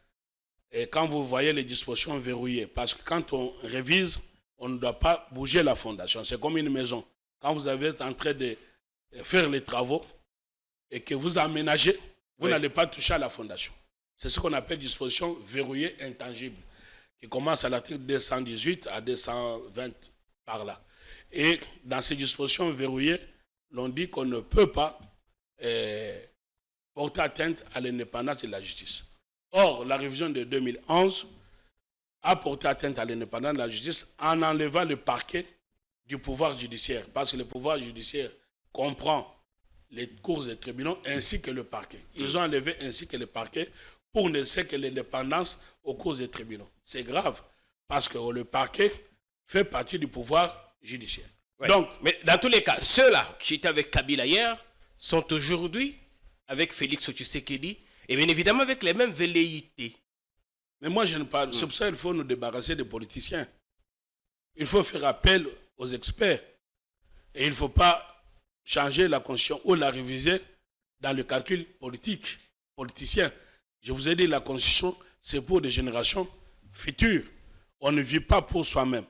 Et quand vous voyez les dispositions verrouillées, parce que quand on révise, on ne doit pas bouger la fondation. C'est comme une maison. Quand vous êtes en train de faire les travaux et que vous aménagez, vous n'allez pas toucher à la fondation. C'est ce qu'on appelle disposition verrouillée intangible, qui commence à l'article 218 à 220 par là. Et dans ces dispositions verrouillées, l'on dit qu'on ne peut pas porter atteinte à l'indépendance de la justice. Or, la révision de 2011 a porté atteinte à l'indépendance de la justice en enlevant le parquet du pouvoir judiciaire, parce que le pouvoir judiciaire comprend les cours et tribunaux ainsi que le parquet. Ils ont enlevé ainsi que le parquet pour ne laisser que l'indépendance aux cours et tribunaux. C'est grave, parce que le parquet fait partie du pouvoir judiciaire. Ouais. Donc, mais dans tous les cas, ceux-là qui étaient avec Kabila hier sont aujourd'hui avec Félix Tshisekedi et bien évidemment avec les mêmes velléités. Mais moi, je ne parle. C'est pour ça qu'il faut nous débarrasser des politiciens. Il faut faire appel aux experts. Et il ne faut pas changer la Constitution ou la réviser dans le calcul politicien. Je vous ai dit, la Constitution, c'est pour des générations futures. On ne vit pas pour soi-même.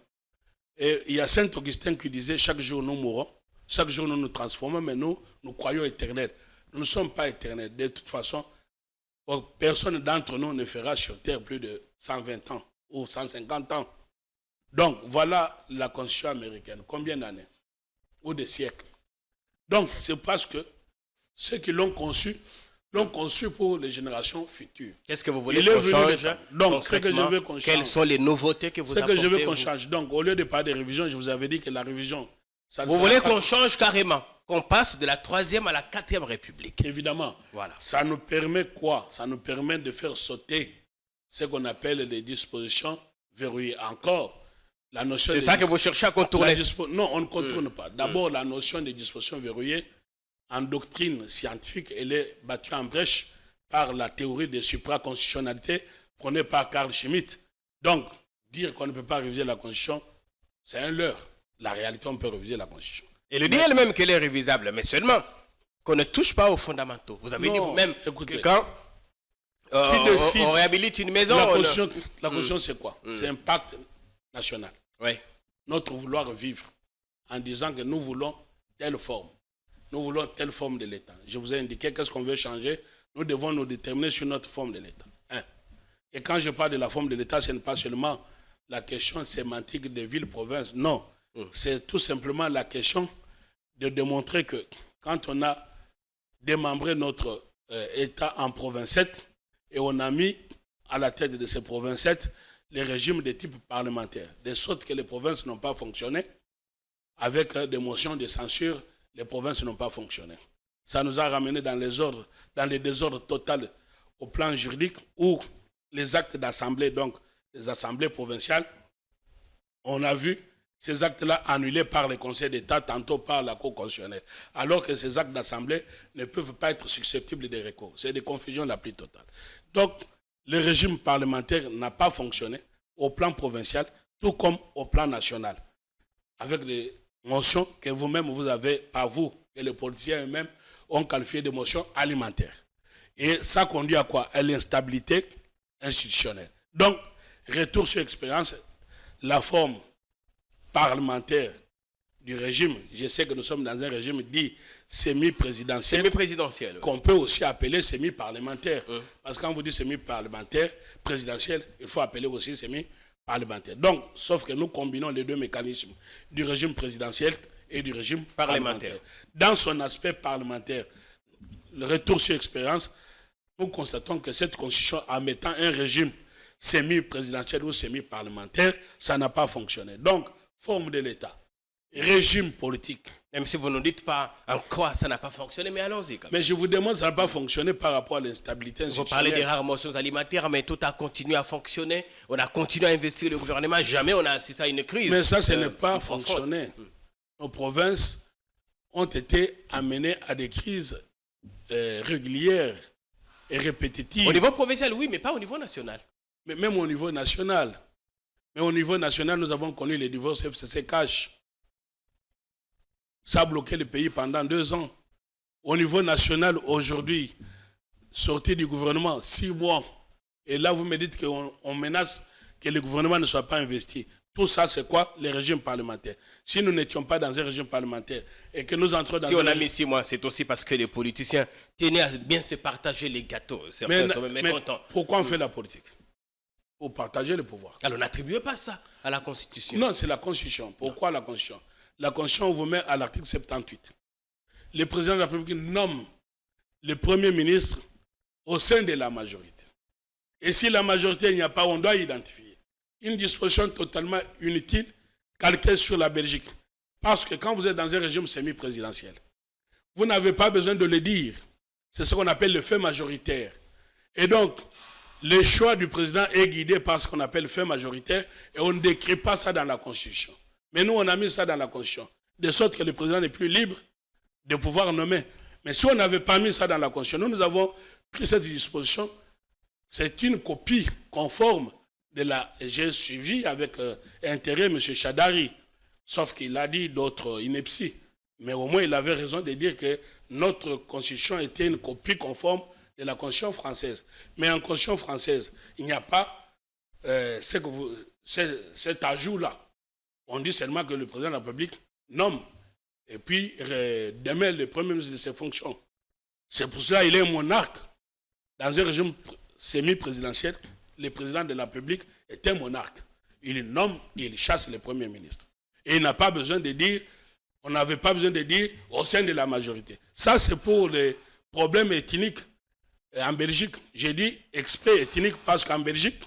Et il y a Saint Augustin qui disait, chaque jour nous mourons, chaque jour nous nous transformons, mais nous croyons éternels. Nous ne sommes pas éternels. De toute façon, personne d'entre nous ne fera sur Terre plus de 120 ans ou 150 ans. Donc, voilà la Constitution américaine. Combien d'années? Ou des siècles. Donc, c'est parce que ceux qui l'ont conçu pour les générations futures. Qu'est-ce que vous voulez qu'on change? Donc, ce que je veux qu'on change. Quelles sont les nouveautés que vous apportez? Ce que je veux qu'on change. Donc, au lieu de parler de révision, je vous avais dit que la révision... Vous voulez qu'on change carrément? Qu'on passe de la 3e à la 4e République? Évidemment. Voilà. Ça nous permet quoi? Ça nous permet de faire sauter ce qu'on appelle les dispositions verrouillées. Encore, la notion... C'est ça que vous cherchez à contourner? Non, on ne contourne pas. D'abord, la notion des dispositions verrouillées, en doctrine scientifique, elle est battue en brèche par la théorie de supraconstitutionnalité prônée par Carl Schmitt. Donc, dire qu'on ne peut pas réviser la Constitution, c'est un leurre. La réalité, on peut réviser la Constitution. Elle dit elle-même qu'elle est révisable, mais seulement qu'on ne touche pas aux fondamentaux. Vous avez dit vous-même que quand on réhabilite une maison... La Constitution, c'est quoi? C'est un pacte national. Oui. Notre vouloir vivre en disant que nous voulons telle forme. Nous voulons telle forme de l'État. Je vous ai indiqué qu'est-ce qu'on veut changer nous devons nous déterminer sur notre forme de l'État. Et quand je parle de la forme de l'État, ce n'est pas seulement la question sémantique des villes-provinces. Non, c'est tout simplement la question de démontrer que quand on a démembré notre État en province 7 et on a mis à la tête de ces provinces 7 les régimes de type parlementaire, de sorte que les provinces n'ont pas fonctionné, avec des motions de censure, les provinces n'ont pas fonctionné. Ça nous a ramené dans les désordres total au plan juridique où les actes d'assemblée, donc les assemblées provinciales, on a vu ces actes-là annulés par le Conseil d'État, tantôt par la Cour constitutionnelle, alors que ces actes d'assemblée ne peuvent pas être susceptibles de recours. C'est des confusions la plus totale. Donc, le régime parlementaire n'a pas fonctionné au plan provincial, tout comme au plan national, avec des motions que vous-même vous avez, pas vous, et les politiciens eux-mêmes ont qualifié de motions alimentaires. Et ça conduit à quoi? À l'instabilité institutionnelle. Donc, retour sur expérience, la forme parlementaire du régime, je sais que nous sommes dans un régime dit semi-présidentiel, qu'on peut aussi appeler semi-parlementaire. Parce que quand vous dites semi-parlementaire, présidentiel, il faut appeler aussi semi-parlementaire. Donc, sauf que nous combinons les deux mécanismes du régime présidentiel et du régime parlementaire. Dans son aspect parlementaire, le retour sur expérience, nous constatons que cette constitution, en mettant un régime semi-présidentiel ou semi-parlementaire, ça n'a pas fonctionné. Donc, forme de l'État, régime politique. Même si vous ne dites pas en quoi ça n'a pas fonctionné, mais allons-y. Mais je vous demande, ça n'a pas fonctionné par rapport à l'instabilité institutionnelle. Vous parlez des rares motions alimentaires, mais tout a continué à fonctionner. On a continué à investir le gouvernement. Jamais on a assisté à une crise. Mais ça, ce n'est pas fonctionné. Nos provinces ont été amenées à des crises régulières et répétitives. Au niveau provincial, oui, mais pas au niveau national. Mais même au niveau national. Mais au niveau national, nous avons connu les divorces FCC cash. Ça a bloqué le pays pendant 2 ans. Au niveau national, aujourd'hui, sortie du gouvernement, 6 mois. Et là, vous me dites qu'on menace que le gouvernement ne soit pas investi. Tout ça, c'est quoi? Les régimes parlementaires. Si nous n'étions pas dans un régime parlementaire et que nous entrons dans si on a mis 6 mois, c'est aussi parce que les politiciens tenaient à bien se partager les gâteaux. Certains sont même mécontents. Pourquoi on fait la politique? Pour partager le pouvoir. Alors, n'attribuez pas ça à la Constitution. Non, c'est la Constitution. Pourquoi la Constitution? La Constitution vous met à l'article 78. Le président de la République nomme le Premier ministre au sein de la majorité. Et si la majorité, il n'y a pas, on doit identifier. Une disposition totalement inutile, calquée sur la Belgique. Parce que quand vous êtes dans un régime semi-présidentiel, vous n'avez pas besoin de le dire. C'est ce qu'on appelle le fait majoritaire. Et donc, le choix du président est guidé par ce qu'on appelle le fait majoritaire et on ne décrit pas ça dans la Constitution. Mais nous, on a mis ça dans la Constitution, de sorte que le président n'est plus libre de pouvoir nommer. Mais si on n'avait pas mis ça dans la Constitution, nous avons pris cette disposition. C'est une copie conforme de la... J'ai suivi avec intérêt M. Chadari, sauf qu'il a dit d'autres inepties. Mais au moins, il avait raison de dire que notre Constitution était une copie conforme de la Constitution française. Mais en Constitution française, il n'y a pas cet ajout-là. On dit seulement que le président de la République nomme et puis démêle le Premier ministre de ses fonctions. C'est pour cela qu'il est monarque. Dans un régime semi-présidentiel, le président de la République est un monarque. Il nomme et il chasse le Premier ministre. Et il n'a pas besoin de dire, on n'avait pas besoin de dire au sein de la majorité. Ça, c'est pour les problèmes ethniques. En Belgique, j'ai dit exprès ethnique parce qu'en Belgique,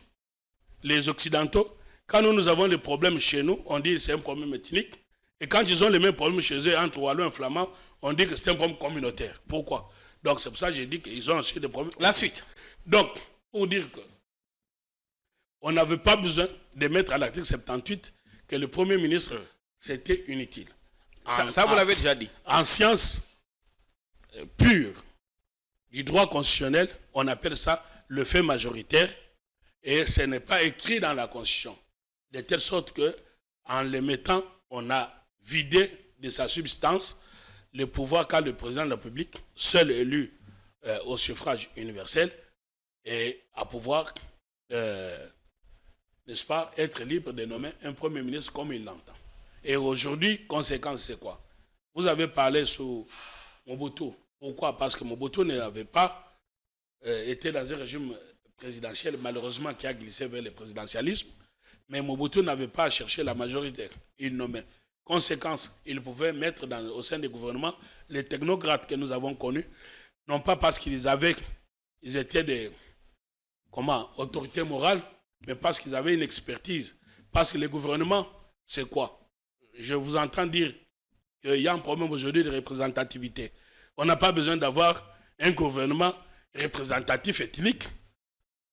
les Occidentaux, quand nous avons des problèmes chez nous, on dit que c'est un problème ethnique. Et quand ils ont les mêmes problèmes chez eux, entre Wallons et Flamands, on dit que c'est un problème communautaire. Pourquoi? Donc c'est pour ça que j'ai dit qu'ils ont aussi des problèmes. La suite. Donc, pour dire qu'on n'avait pas besoin de mettre à l'article 78 que le Premier ministre, c'était inutile. Ça, vous l'avez déjà dit. En sciences pures du droit constitutionnel, on appelle ça le fait majoritaire et ce n'est pas écrit dans la Constitution. De telle sorte qu'en le mettant, on a vidé de sa substance le pouvoir qu'a le président de la République, seul élu au suffrage universel, et à pouvoir, n'est-ce pas, être libre de nommer un Premier ministre comme il l'entend. Et aujourd'hui, conséquence, c'est quoi? Vous avez parlé sur Mobutu. Pourquoi? Parce que Mobutu n'avait pas était dans un régime présidentiel, malheureusement, qui a glissé vers le présidentialisme. Mais Mobutu n'avait pas cherché la majorité. Il nommait. Conséquence, il pouvait mettre au sein du gouvernement les technocrates que nous avons connus, non pas parce qu'ils étaient des autorités morales, mais parce qu'ils avaient une expertise. Parce que le gouvernement, c'est quoi? Je vous entends dire qu'il y a un problème aujourd'hui de représentativité. On n'a pas besoin d'avoir un gouvernement représentatif ethnique.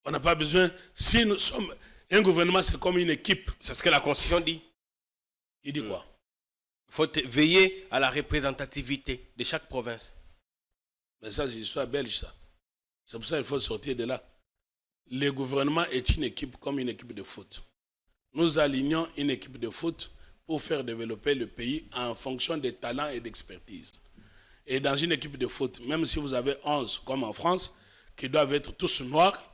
On n'a pas besoin... Si nous sommes... Un gouvernement, c'est comme une équipe. C'est ce que la Constitution dit. Il dit quoi? Il faut veiller à la représentativité de chaque province. Mais ça, c'est l'histoire belge, ça. C'est pour ça qu'il faut sortir de là. Le gouvernement est une équipe comme une équipe de foot. Nous alignons une équipe de foot pour faire développer le pays en fonction des talents et d'expertise. Et dans une équipe de foot, même si vous avez 11, comme en France, qui doivent être tous noirs,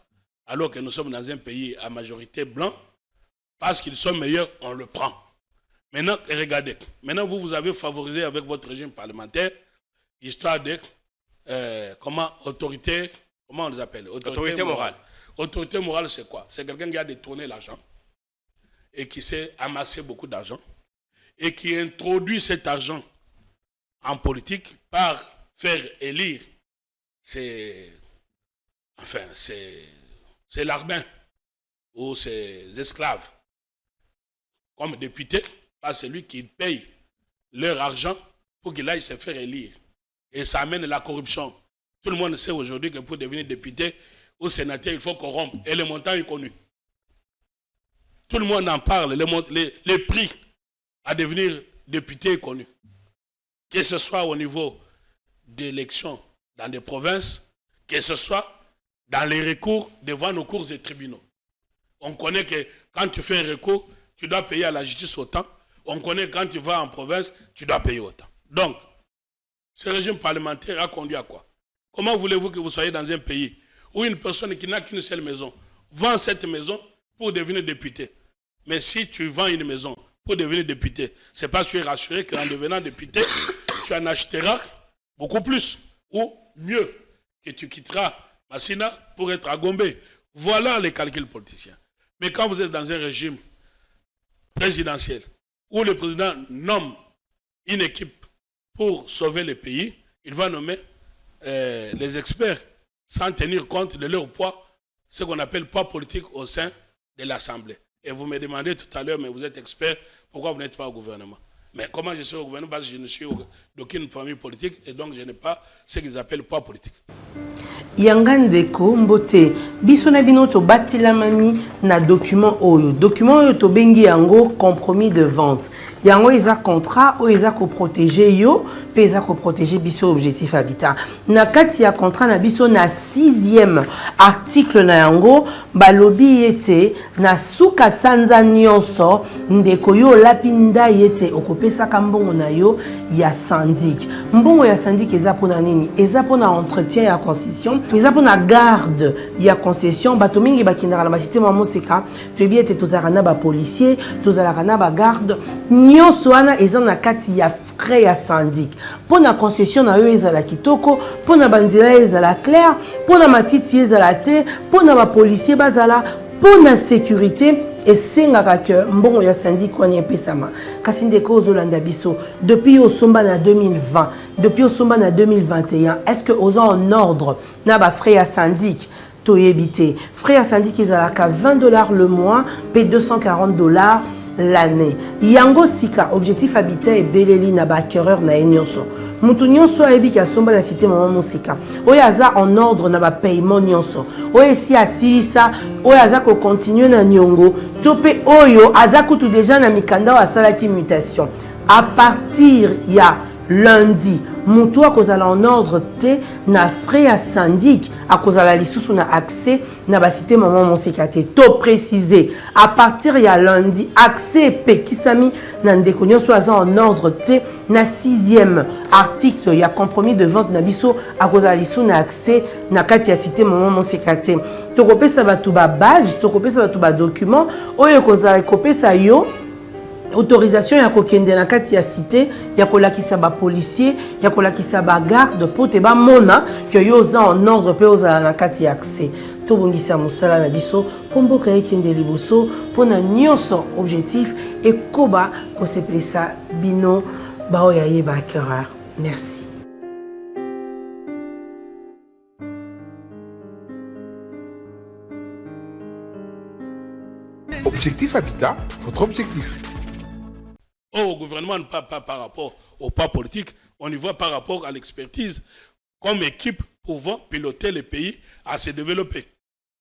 alors que nous sommes dans un pays à majorité blanc, parce qu'ils sont meilleurs, on le prend. Maintenant, regardez, maintenant vous avez favorisé avec votre régime parlementaire, histoire de, autorité, comment on les appelle? Autorité morale. Autorité morale, c'est quoi? C'est quelqu'un qui a détourné l'argent et qui s'est amassé beaucoup d'argent et qui introduit cet argent en politique par faire élire c'est l'Arbin ou ses esclaves comme député, par celui qui paye leur argent pour qu'il aille se faire élire. Et ça amène la corruption. Tout le monde sait aujourd'hui que pour devenir député ou sénateur, il faut corrompre. Et le montant est connu. Tout le monde en parle. Les prix à devenir député est connu. Que ce soit au niveau d'élections dans des provinces, que ce soit dans les recours devant nos cours et tribunaux. On connaît que quand tu fais un recours, tu dois payer à la justice autant. On connaît que quand tu vas en province, tu dois payer autant. Donc, ce régime parlementaire a conduit à quoi? Comment voulez-vous que vous soyez dans un pays où une personne qui n'a qu'une seule maison vend cette maison pour devenir député? Mais si tu vends une maison pour devenir député, c'est parce que tu es rassuré qu'en devenant député, tu en achèteras beaucoup plus ou mieux, que tu quitteras Massina pour être à Gombe. Voilà les calculs politiciens. Mais quand vous êtes dans un régime présidentiel où le président nomme une équipe pour sauver le pays, il va nommer les experts sans tenir compte de leur poids, ce qu'on appelle poids politique au sein de l'Assemblée. Et vous me demandez tout à l'heure, mais vous êtes expert, pourquoi vous n'êtes pas au gouvernement? Mais comment je suis au gouvernement? Parce que je ne suis d'aucune famille politique et donc je n'ai pas ce qu'ils appellent poids politique. Yangandeko mbote biso na bino to batilamami na document oyo to bengi yango compromis de vente yango eza contrat oyo eza ko protéger yo pe eza ko protéger biso objectif habitat na kati ya contrat na biso na 6e article na yango balobi yete na suka sanza nyonso ndeko yo lapinda yete okopesa kambongo na yo ya syndic mbongo ya syndic eza pona nini eza pona entretien ya concession eza pona garde ya concession bato mingi bakindaka na basystème ya moseka toyebi ete tozalaka na bapolicier tozalaka na bagarde nyonso wana eza na kati ya frais ya syndic pona concession na yo ezala kitoko pona banzela ezala clair pona matiti ezala te pona bapolicier bazala pona sécurité esengaka ke mbongo ya syndic wana epesama kasi ndeko ozolanda biso depuis osomba na 2020 depuis osomba na 2021 est-ce que oza en ordre na ba frais ya syndic toyebi te frais ya syndic ezalaka $20 le mois pe $240 l'année yango sika objectif habitat ebeleli na baacquéreur na ye nyonso mutu nyonso ayebi ki asomba na cité mama mosika oyo aza en ordre na bapaiement nyonso oyo esi asilisa oyo aza kocontinue na niongo to mpe oyo aza kutu deja na mikanda oyo asalaki mutation à partir ya lundi mutu akozala en ordre te na frais ya syndic akozala lisusu na accès na basité mama mosika te to préciser à partir ya lundi accès pekisami na ndeko nyonso aza en ordre te na 6e article ya compromis de vente na biso akozala lisusu na accès na kati ya cité mama mosika te tokopesa bato ba badge tokopesa bato ba document oyo kozala kopesa yo autorisation ya kokende na kati ya cité ya kolakisa ba policier ya kolakisa ba garde po te ba mona que yo za en ordre pe ozala na kati ya accès to bongisa musala na biso po mboka ekende liboso po na nyonso objectif ekoba po sepelisa bino bao ya yeba cœur. Merci. Objectif Habitat, votre objectif. Au gouvernement, pas par rapport au pas politique, on y voit par rapport à l'expertise comme équipe pouvant piloter le pays à se développer.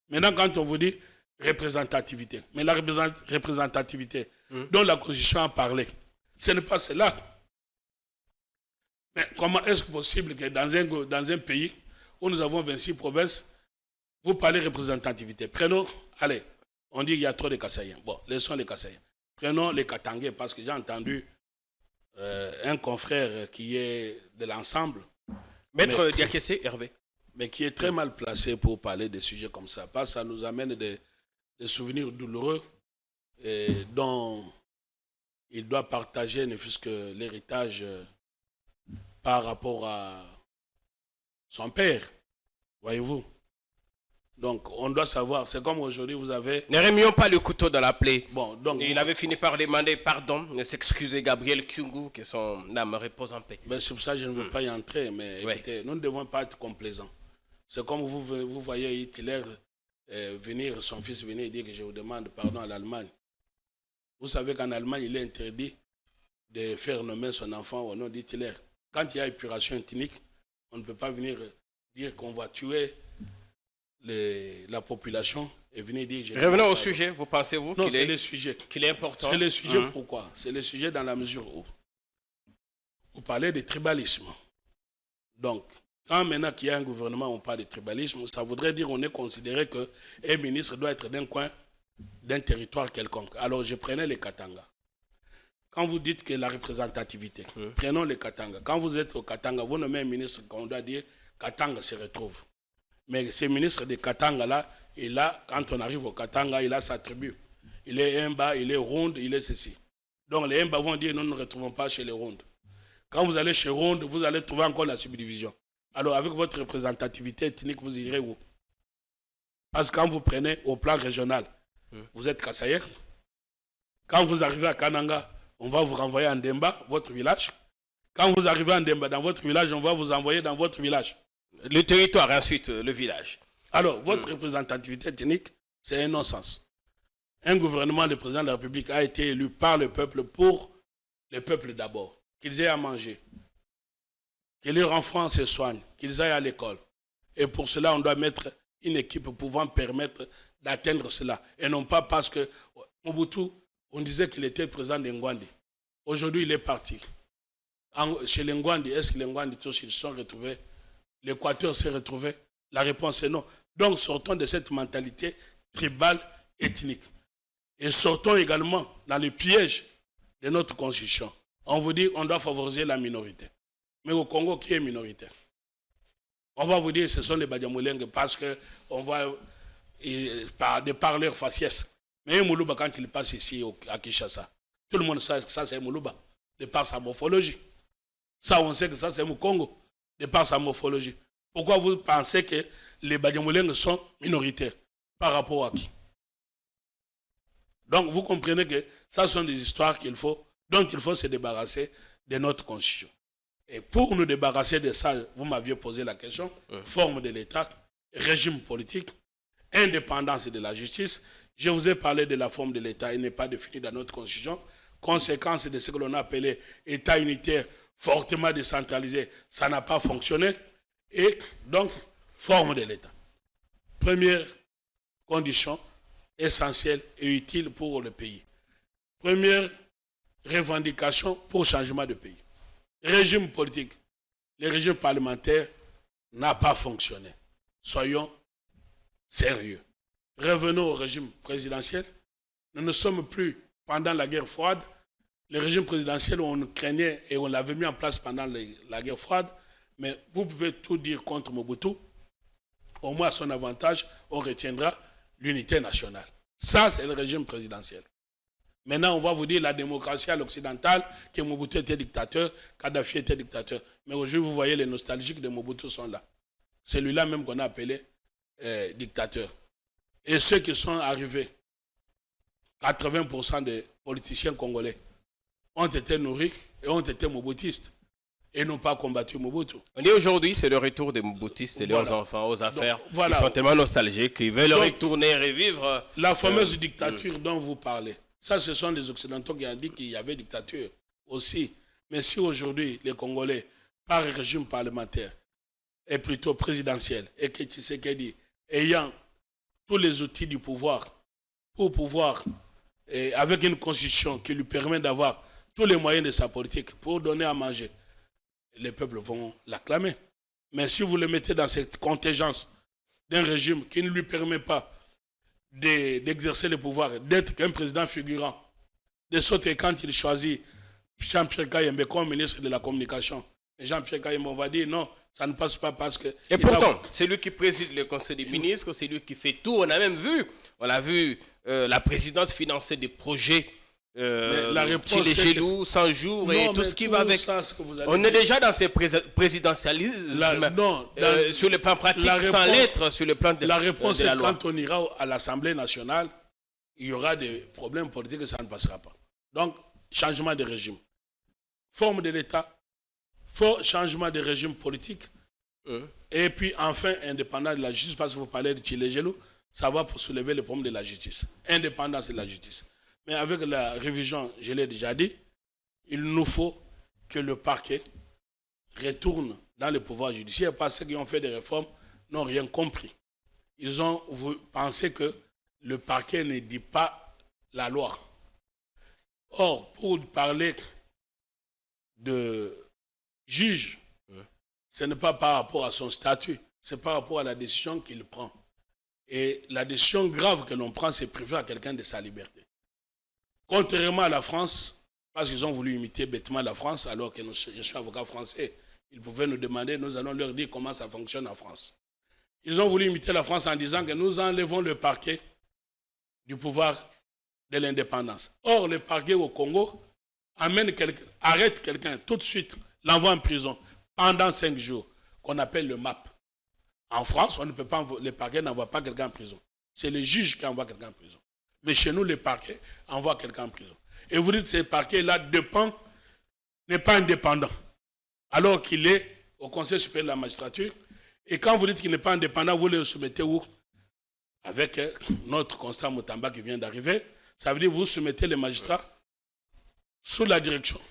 Maintenant, quand on vous dit représentativité, mais la représentativité dont la Constitution a parlé, ce n'est pas cela. Mais comment est-ce possible que dans un pays où nous avons 26 provinces, vous parlez représentativité? Prenons, allez, on dit qu'il y a trop de Kassaïens. Bon, laissons les Kassaïens. Prenons les Katangais, parce que j'ai entendu un confrère qui est de l'ensemble. Maître Diakessé, Hervé. Mais qui est très mal placé pour parler de sujets comme ça. Parce que ça nous amène des souvenirs douloureux dont il doit partager, ne fût-ce que l'héritage par rapport à son père. Voyez-vous? Donc, on doit savoir, c'est comme aujourd'hui, vous avez... Ne remuons pas le couteau dans la plaie. Bon, donc... Et il avait fini par demander pardon, et s'excuser Gabriel Kyungu, que son âme repose en paix. Ben, c'est pour ça que je ne veux pas y entrer, mais écoutez, nous ne devons pas être complaisants. C'est comme vous voyez Hitler venir, son fils venir et dire que je vous demande pardon à l'Allemagne. Vous savez qu'en Allemagne, il est interdit de faire nommer son enfant au nom d'Hitler. Quand il y a épuration ethnique, on ne peut pas venir dire qu'on va tuer la population et venir dire... Revenons au sujet, vous pensez-vous non, c'est le sujet. Qu'il est important? C'est le sujet pourquoi? C'est le sujet dans la mesure où vous parlez de tribalisme. Donc, quand maintenant qu'il y a un gouvernement, on parle de tribalisme, ça voudrait dire qu'on est considéré qu'un ministre doit être d'un coin, d'un territoire quelconque. Alors, je prenais les Katanga. Quand vous dites que la représentativité, prenons les Katanga. Quand vous êtes au Katanga, vous nommez un ministre, on doit dire Katanga se retrouve. Mais ce ministre de Katanga-là, quand on arrive au Katanga, il a sa tribu. Il est Imba, il est Ronde, il est ceci. Donc les Imba vont dire, nous ne retrouvons pas chez les Rondes. Quand vous allez chez Ronde, vous allez trouver encore la subdivision. Alors avec votre représentativité ethnique, vous irez où? Parce que quand vous prenez au plan régional, vous êtes Kassaïen. Quand vous arrivez à Kananga, on va vous renvoyer à Ndemba, votre village. Quand vous arrivez à Ndemba, dans votre village, on va vous envoyer dans votre village. Le territoire et ensuite le village. Alors, votre représentativité ethnique, c'est un non-sens. Un gouvernement, le président de la République, a été élu par le peuple pour le peuple d'abord. Qu'ils aient à manger, que leurs enfants se soignent, qu'ils aillent à l'école. Et pour cela, on doit mettre une équipe pouvant permettre d'atteindre cela. Et non pas parce que Mobutu, on disait qu'il était le président de Ngwandi. Aujourd'hui, il est parti. Chez les Ngwandi, est-ce que les Ngwandi tous ils se sont retrouvés? L'Équateur s'est retrouvé? La réponse est non. Donc sortons de cette mentalité tribale ethnique. Et sortons également dans le piège de notre constitution. On vous dit qu'on doit favoriser la minorité. Mais au Congo, qui est minoritaire? On va vous dire que ce sont les Badiamoulengue parce qu'on va, de par leur faciès. Mais un Moulouba, quand il passe ici à Kinshasa, tout le monde sait que ça c'est un Moulouba, de par sa morphologie. Ça, on sait que ça c'est un Congo, de par sa morphologie. Pourquoi vous pensez que les Badiamoulengue sont minoritaires? Par rapport à qui? Donc vous comprenez que ça sont des histoires dont il faut se débarrasser de notre constitution. Et pour nous débarrasser de ça, vous m'aviez posé la question, forme de l'État, régime politique, indépendance de la justice. Je vous ai parlé de la forme de l'État, il n'est pas défini dans notre constitution. Conséquence de ce que l'on a appelé État unitaire fortement décentralisé, ça n'a pas fonctionné. Et donc, forme de l'État. Première condition essentielle et utile pour le pays. Première revendication pour changement de pays. Régime politique. Le régime parlementaire n'a pas fonctionné. Soyons sérieux. Revenons au régime présidentiel. Nous ne sommes plus pendant la guerre froide. Le régime présidentiel, on craignait et on l'avait mis en place pendant la guerre froide. Mais vous pouvez tout dire contre Mobutu. Au moins, à son avantage, on retiendra l'unité nationale. Ça, c'est le régime présidentiel. Maintenant, on va vous dire la démocratie à l'occidentale, que Mobutu était dictateur, Kadhafi était dictateur. Mais aujourd'hui, vous voyez, les nostalgiques de Mobutu sont là. C'est lui-là même qu'on a appelé dictateur. Et ceux qui sont arrivés, 80% des politiciens congolais, ont été nourris et ont été mobutistes et n'ont pas combattu Mobutu. On dit aujourd'hui, c'est le retour des mobutistes et leurs enfants aux affaires. Donc, voilà. Ils sont tellement nostalgiques qu'ils veulent retourner, revivre. La fameuse dictature dont vous parlez, ça, ce sont des Occidentaux qui ont dit qu'il y avait dictature aussi. Mais si aujourd'hui, les Congolais, par régime parlementaire, est plutôt présidentiel, et que Tshisekedi, ayant tous les outils du pouvoir, pour pouvoir, et avec une constitution qui lui permet d'avoir tous les moyens de sa politique pour donner à manger, les peuples vont l'acclamer. Mais si vous le mettez dans cette contingence d'un régime qui ne lui permet pas d'exercer le pouvoir, d'être qu'un président figurant, de sorte que quand il choisit Jean-Pierre Kayembe comme ministre de la Communication, et Jean-Pierre Kayembe, on va dire non, ça ne passe pas parce que... Et pourtant, c'est lui qui préside le Conseil des ministres, c'est lui qui fait tout. On a même vu, la présidence financer des projets la réponse les genoux, 100 jours et tout ce qui va avec. On est déjà dans ce présidentialisme sur le plan pratique, sans l'être sur le plan de la réponse de la loi. Quand on ira à l'Assemblée nationale, il y aura des problèmes politiques et ça ne passera pas. Donc, changement de régime. Forme de l'État, changement de régime politique, et puis enfin, indépendance de la justice, parce que vous parlez de Tchilégelou, ça va pour soulever le problème de la justice. Indépendance de la justice. Mais avec la révision, je l'ai déjà dit, il nous faut que le parquet retourne dans le pouvoir judiciaire parce qu'ils ont fait des réformes, n'ont rien compris. Ils ont pensé que le parquet ne dit pas la loi. Or, pour parler de juge, ce n'est pas par rapport à son statut, c'est par rapport à la décision qu'il prend. Et la décision grave que l'on prend, c'est priver à quelqu'un de sa liberté. Contrairement à la France, parce qu'ils ont voulu imiter bêtement la France, alors que je suis avocat français, ils pouvaient nous demander, nous allons leur dire comment ça fonctionne en France. Ils ont voulu imiter la France en disant que nous enlevons le parquet du pouvoir de l'indépendance. Or, le parquet au Congo arrête quelqu'un tout de suite, l'envoie en prison pendant 5 jours, qu'on appelle le MAP. En France, on ne peut pas, le parquet n'envoie pas quelqu'un en prison. C'est le juge qui envoie quelqu'un en prison. Mais chez nous, le parquet envoie quelqu'un en prison. Et vous dites que ce parquet-là n'est pas indépendant, alors qu'il est au Conseil supérieur de la magistrature. Et quand vous dites qu'il n'est pas indépendant, vous le soumettez où? Avec notre Constant Mutamba qui vient d'arriver. Ça veut dire que vous soumettez les magistrats sous la direction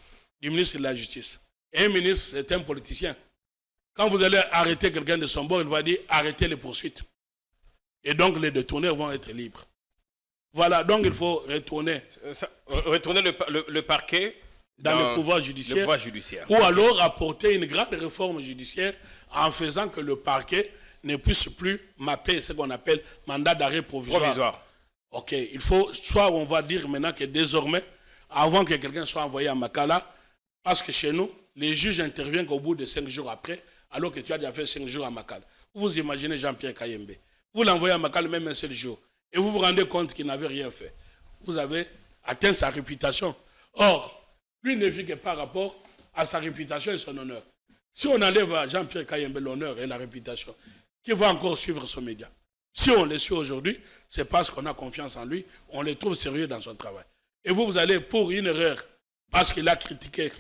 du ministre de la Justice. Et un ministre, c'est un politicien. Quand vous allez arrêter quelqu'un de son bord, il va dire arrêtez les poursuites. Et donc les détourneurs vont être libres. Voilà, donc il faut retourner le parquet dans le pouvoir judiciaire. Ou alors apporter une grande réforme judiciaire en faisant que le parquet ne puisse plus mapper ce qu'on appelle mandat d'arrêt provisoire. Ok, il faut, soit on va dire maintenant que désormais, avant que quelqu'un soit envoyé à Makala, parce que chez nous, les juges interviennent qu'au bout de 5 jours après, alors que tu as déjà fait 5 jours à Makala. Vous imaginez Jean-Pierre Kayembe. Vous l'envoyez à Makala même un seul jour. Et vous vous rendez compte qu'il n'avait rien fait. Vous avez atteint sa réputation. Or, lui ne vit que par rapport à sa réputation et son honneur. Si on enlève à Jean-Pierre Kayembe l'honneur et la réputation, qui va encore suivre son média? Si on le suit aujourd'hui, c'est parce qu'on a confiance en lui, on le trouve sérieux dans son travail. Et vous allez pour une erreur, parce qu'il a critiqué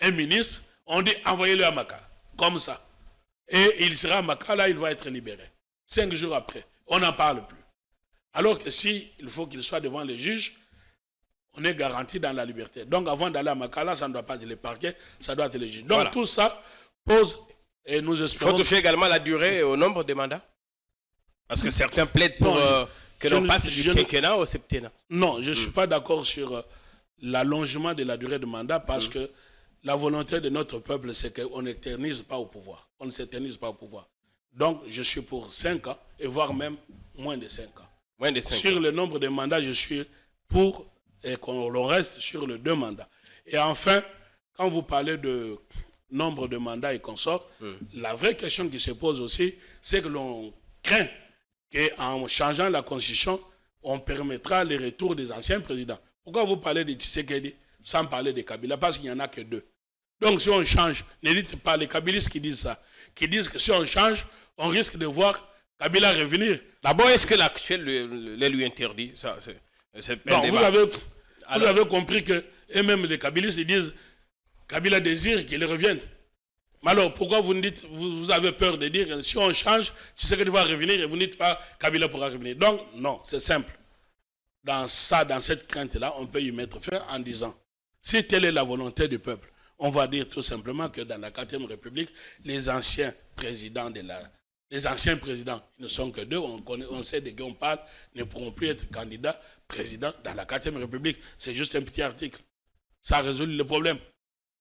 un ministre, on dit envoyez-le à Makala, comme ça. Et il sera à Makala, il va être libéré. 5 jours après, on n'en parle plus. Alors que si il faut qu'il soit devant les juges, on est garanti dans la liberté. Donc avant d'aller à Makala, ça ne doit pas être le parquet, ça doit être les juges. Donc voilà. Tout ça pose, et nous espérons... Il faut toucher également la durée et au nombre de mandats. Parce que certains plaident pour que l'on passe du quinquennat au septennat. Non, je ne suis pas d'accord sur l'allongement de la durée de mandat parce que la volonté de notre peuple, c'est qu'on n'éternise pas au pouvoir. On ne s'éternise pas au pouvoir. Donc, je suis pour 5 ans, et voire même moins de 5 ans. Sur le nombre de mandats, je suis pour qu'on reste sur les 2 mandats. Et enfin, quand vous parlez de nombre de mandats et consorts, la vraie question qui se pose aussi, c'est que l'on craint qu'en changeant la Constitution, on permettra le retour des anciens présidents. Pourquoi vous parlez de Tshisekedi sans parler de Kabila? Parce qu'il n'y en a que 2. Donc si on change, ne dites pas les Kabilistes qui disent ça, qui disent que si on change, on risque de voir Kabila revenir. D'abord, est-ce que l'actuel les lui interdit ça? Non, vous avez compris que eux-mêmes les Kabilistes ils disent Kabila désire qu'il revienne. Mais alors pourquoi vous dites, vous avez peur de dire si on change, Tshisekedi va revenir et vous ne dites pas Kabila pourra revenir? Donc non, c'est simple. Dans cette crainte-là, on peut y mettre fin en disant si telle est la volonté du peuple, on va dire tout simplement que dans la 4e République, les anciens présidents, ils ne sont que 2, on sait de qui on parle, ne pourront plus être candidats président dans la 4e République. C'est juste un petit article. Ça résout le problème.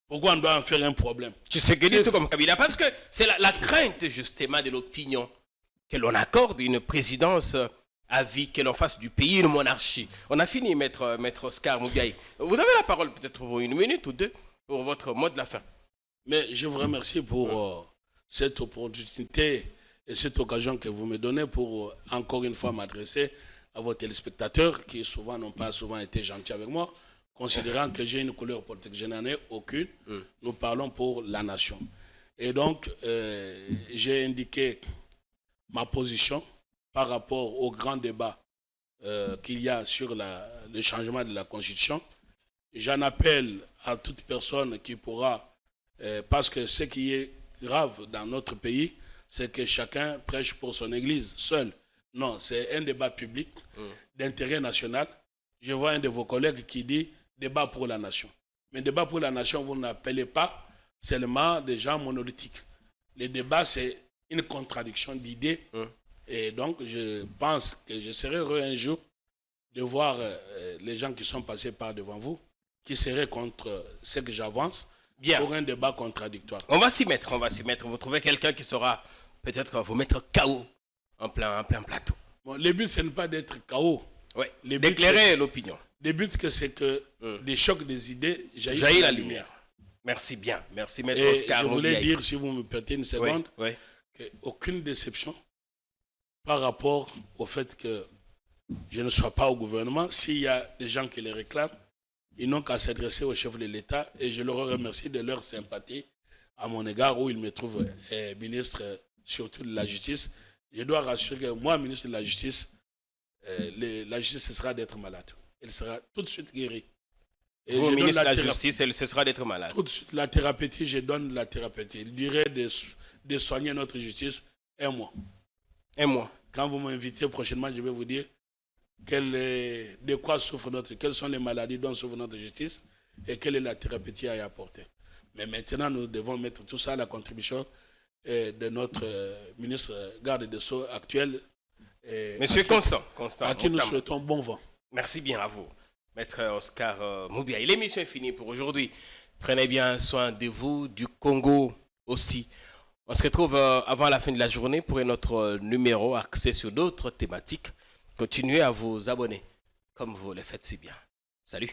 Pourquoi on doit en faire un problème? Tu sais que dit tout comme Kabila, parce que c'est la crainte justement de l'opinion que l'on accorde une présidence à vie, que l'on fasse du pays une monarchie. On a fini, maître Oscar Moubiaï. Vous avez la parole peut-être pour 1 minute ou 2 pour votre mot de la fin. Mais je vous remercie pour cette opportunité et cette occasion que vous me donnez pour encore une fois m'adresser à vos téléspectateurs qui souvent n'ont pas souvent été gentils avec moi, considérant que j'ai une couleur politique. Je n'en ai aucune. Nous parlons pour la nation. Et donc, j'ai indiqué ma position par rapport au grand débat qu'il y a sur le changement de la Constitution. J'en appelle à toute personne qui pourra, parce que ce qui est grave dans notre pays, c'est que chacun prêche pour son église seul. Non, c'est un débat public d'intérêt national. Je vois un de vos collègues qui dit débat pour la nation. Mais débat pour la nation, vous n'appelez pas seulement des gens monolithiques. Le débat, c'est une contradiction d'idées. Et donc, je pense que je serai heureux un jour de voir les gens qui sont passés par devant vous, qui seraient contre ce que j'avance, pour un débat contradictoire. On va s'y mettre. Vous trouvez quelqu'un qui saura peut-être vous mettre KO en plein plateau. Bon, le but, ce n'est pas d'être KO. Oui, d'éclairer l'opinion. Le but, c'est que des chocs des idées jaillissent la lumière. Merci bien. Merci, maître Oscar. Je voulais dire, si vous me permettez une seconde, qu'aucune déception par rapport au fait que je ne sois pas au gouvernement. S'il y a des gens qui les réclament, ils n'ont qu'à s'adresser au chef de l'État et je leur remercie de leur sympathie à mon égard où ils me trouvent ministre surtout de la justice. Je dois rassurer que moi, ministre de la justice, la justice cessera d'être malade. Elle sera tout de suite guérie. Et vous, ministre de la justice, elle cessera d'être malade. Tout de suite, la thérapeutique, je donne la thérapeutique. Il dirait de soigner notre justice 1 mois. 1 mois. Quand vous m'invitez prochainement, je vais vous dire de quoi souffre quelles sont les maladies dont souffre notre justice et quelle est la thérapeutique à y apporter. Mais maintenant, nous devons mettre tout ça à la contribution de notre ministre garde des Sceaux actuel. Monsieur Constant, à qui nous souhaitons bon vent. Merci bien à vous, maître Oscar Moubiaï. L'émission est finie pour aujourd'hui. Prenez bien soin de vous, du Congo aussi. On se retrouve avant la fin de la journée pour un autre numéro axé sur d'autres thématiques. Continuez à vous abonner comme vous le faites si bien. Salut.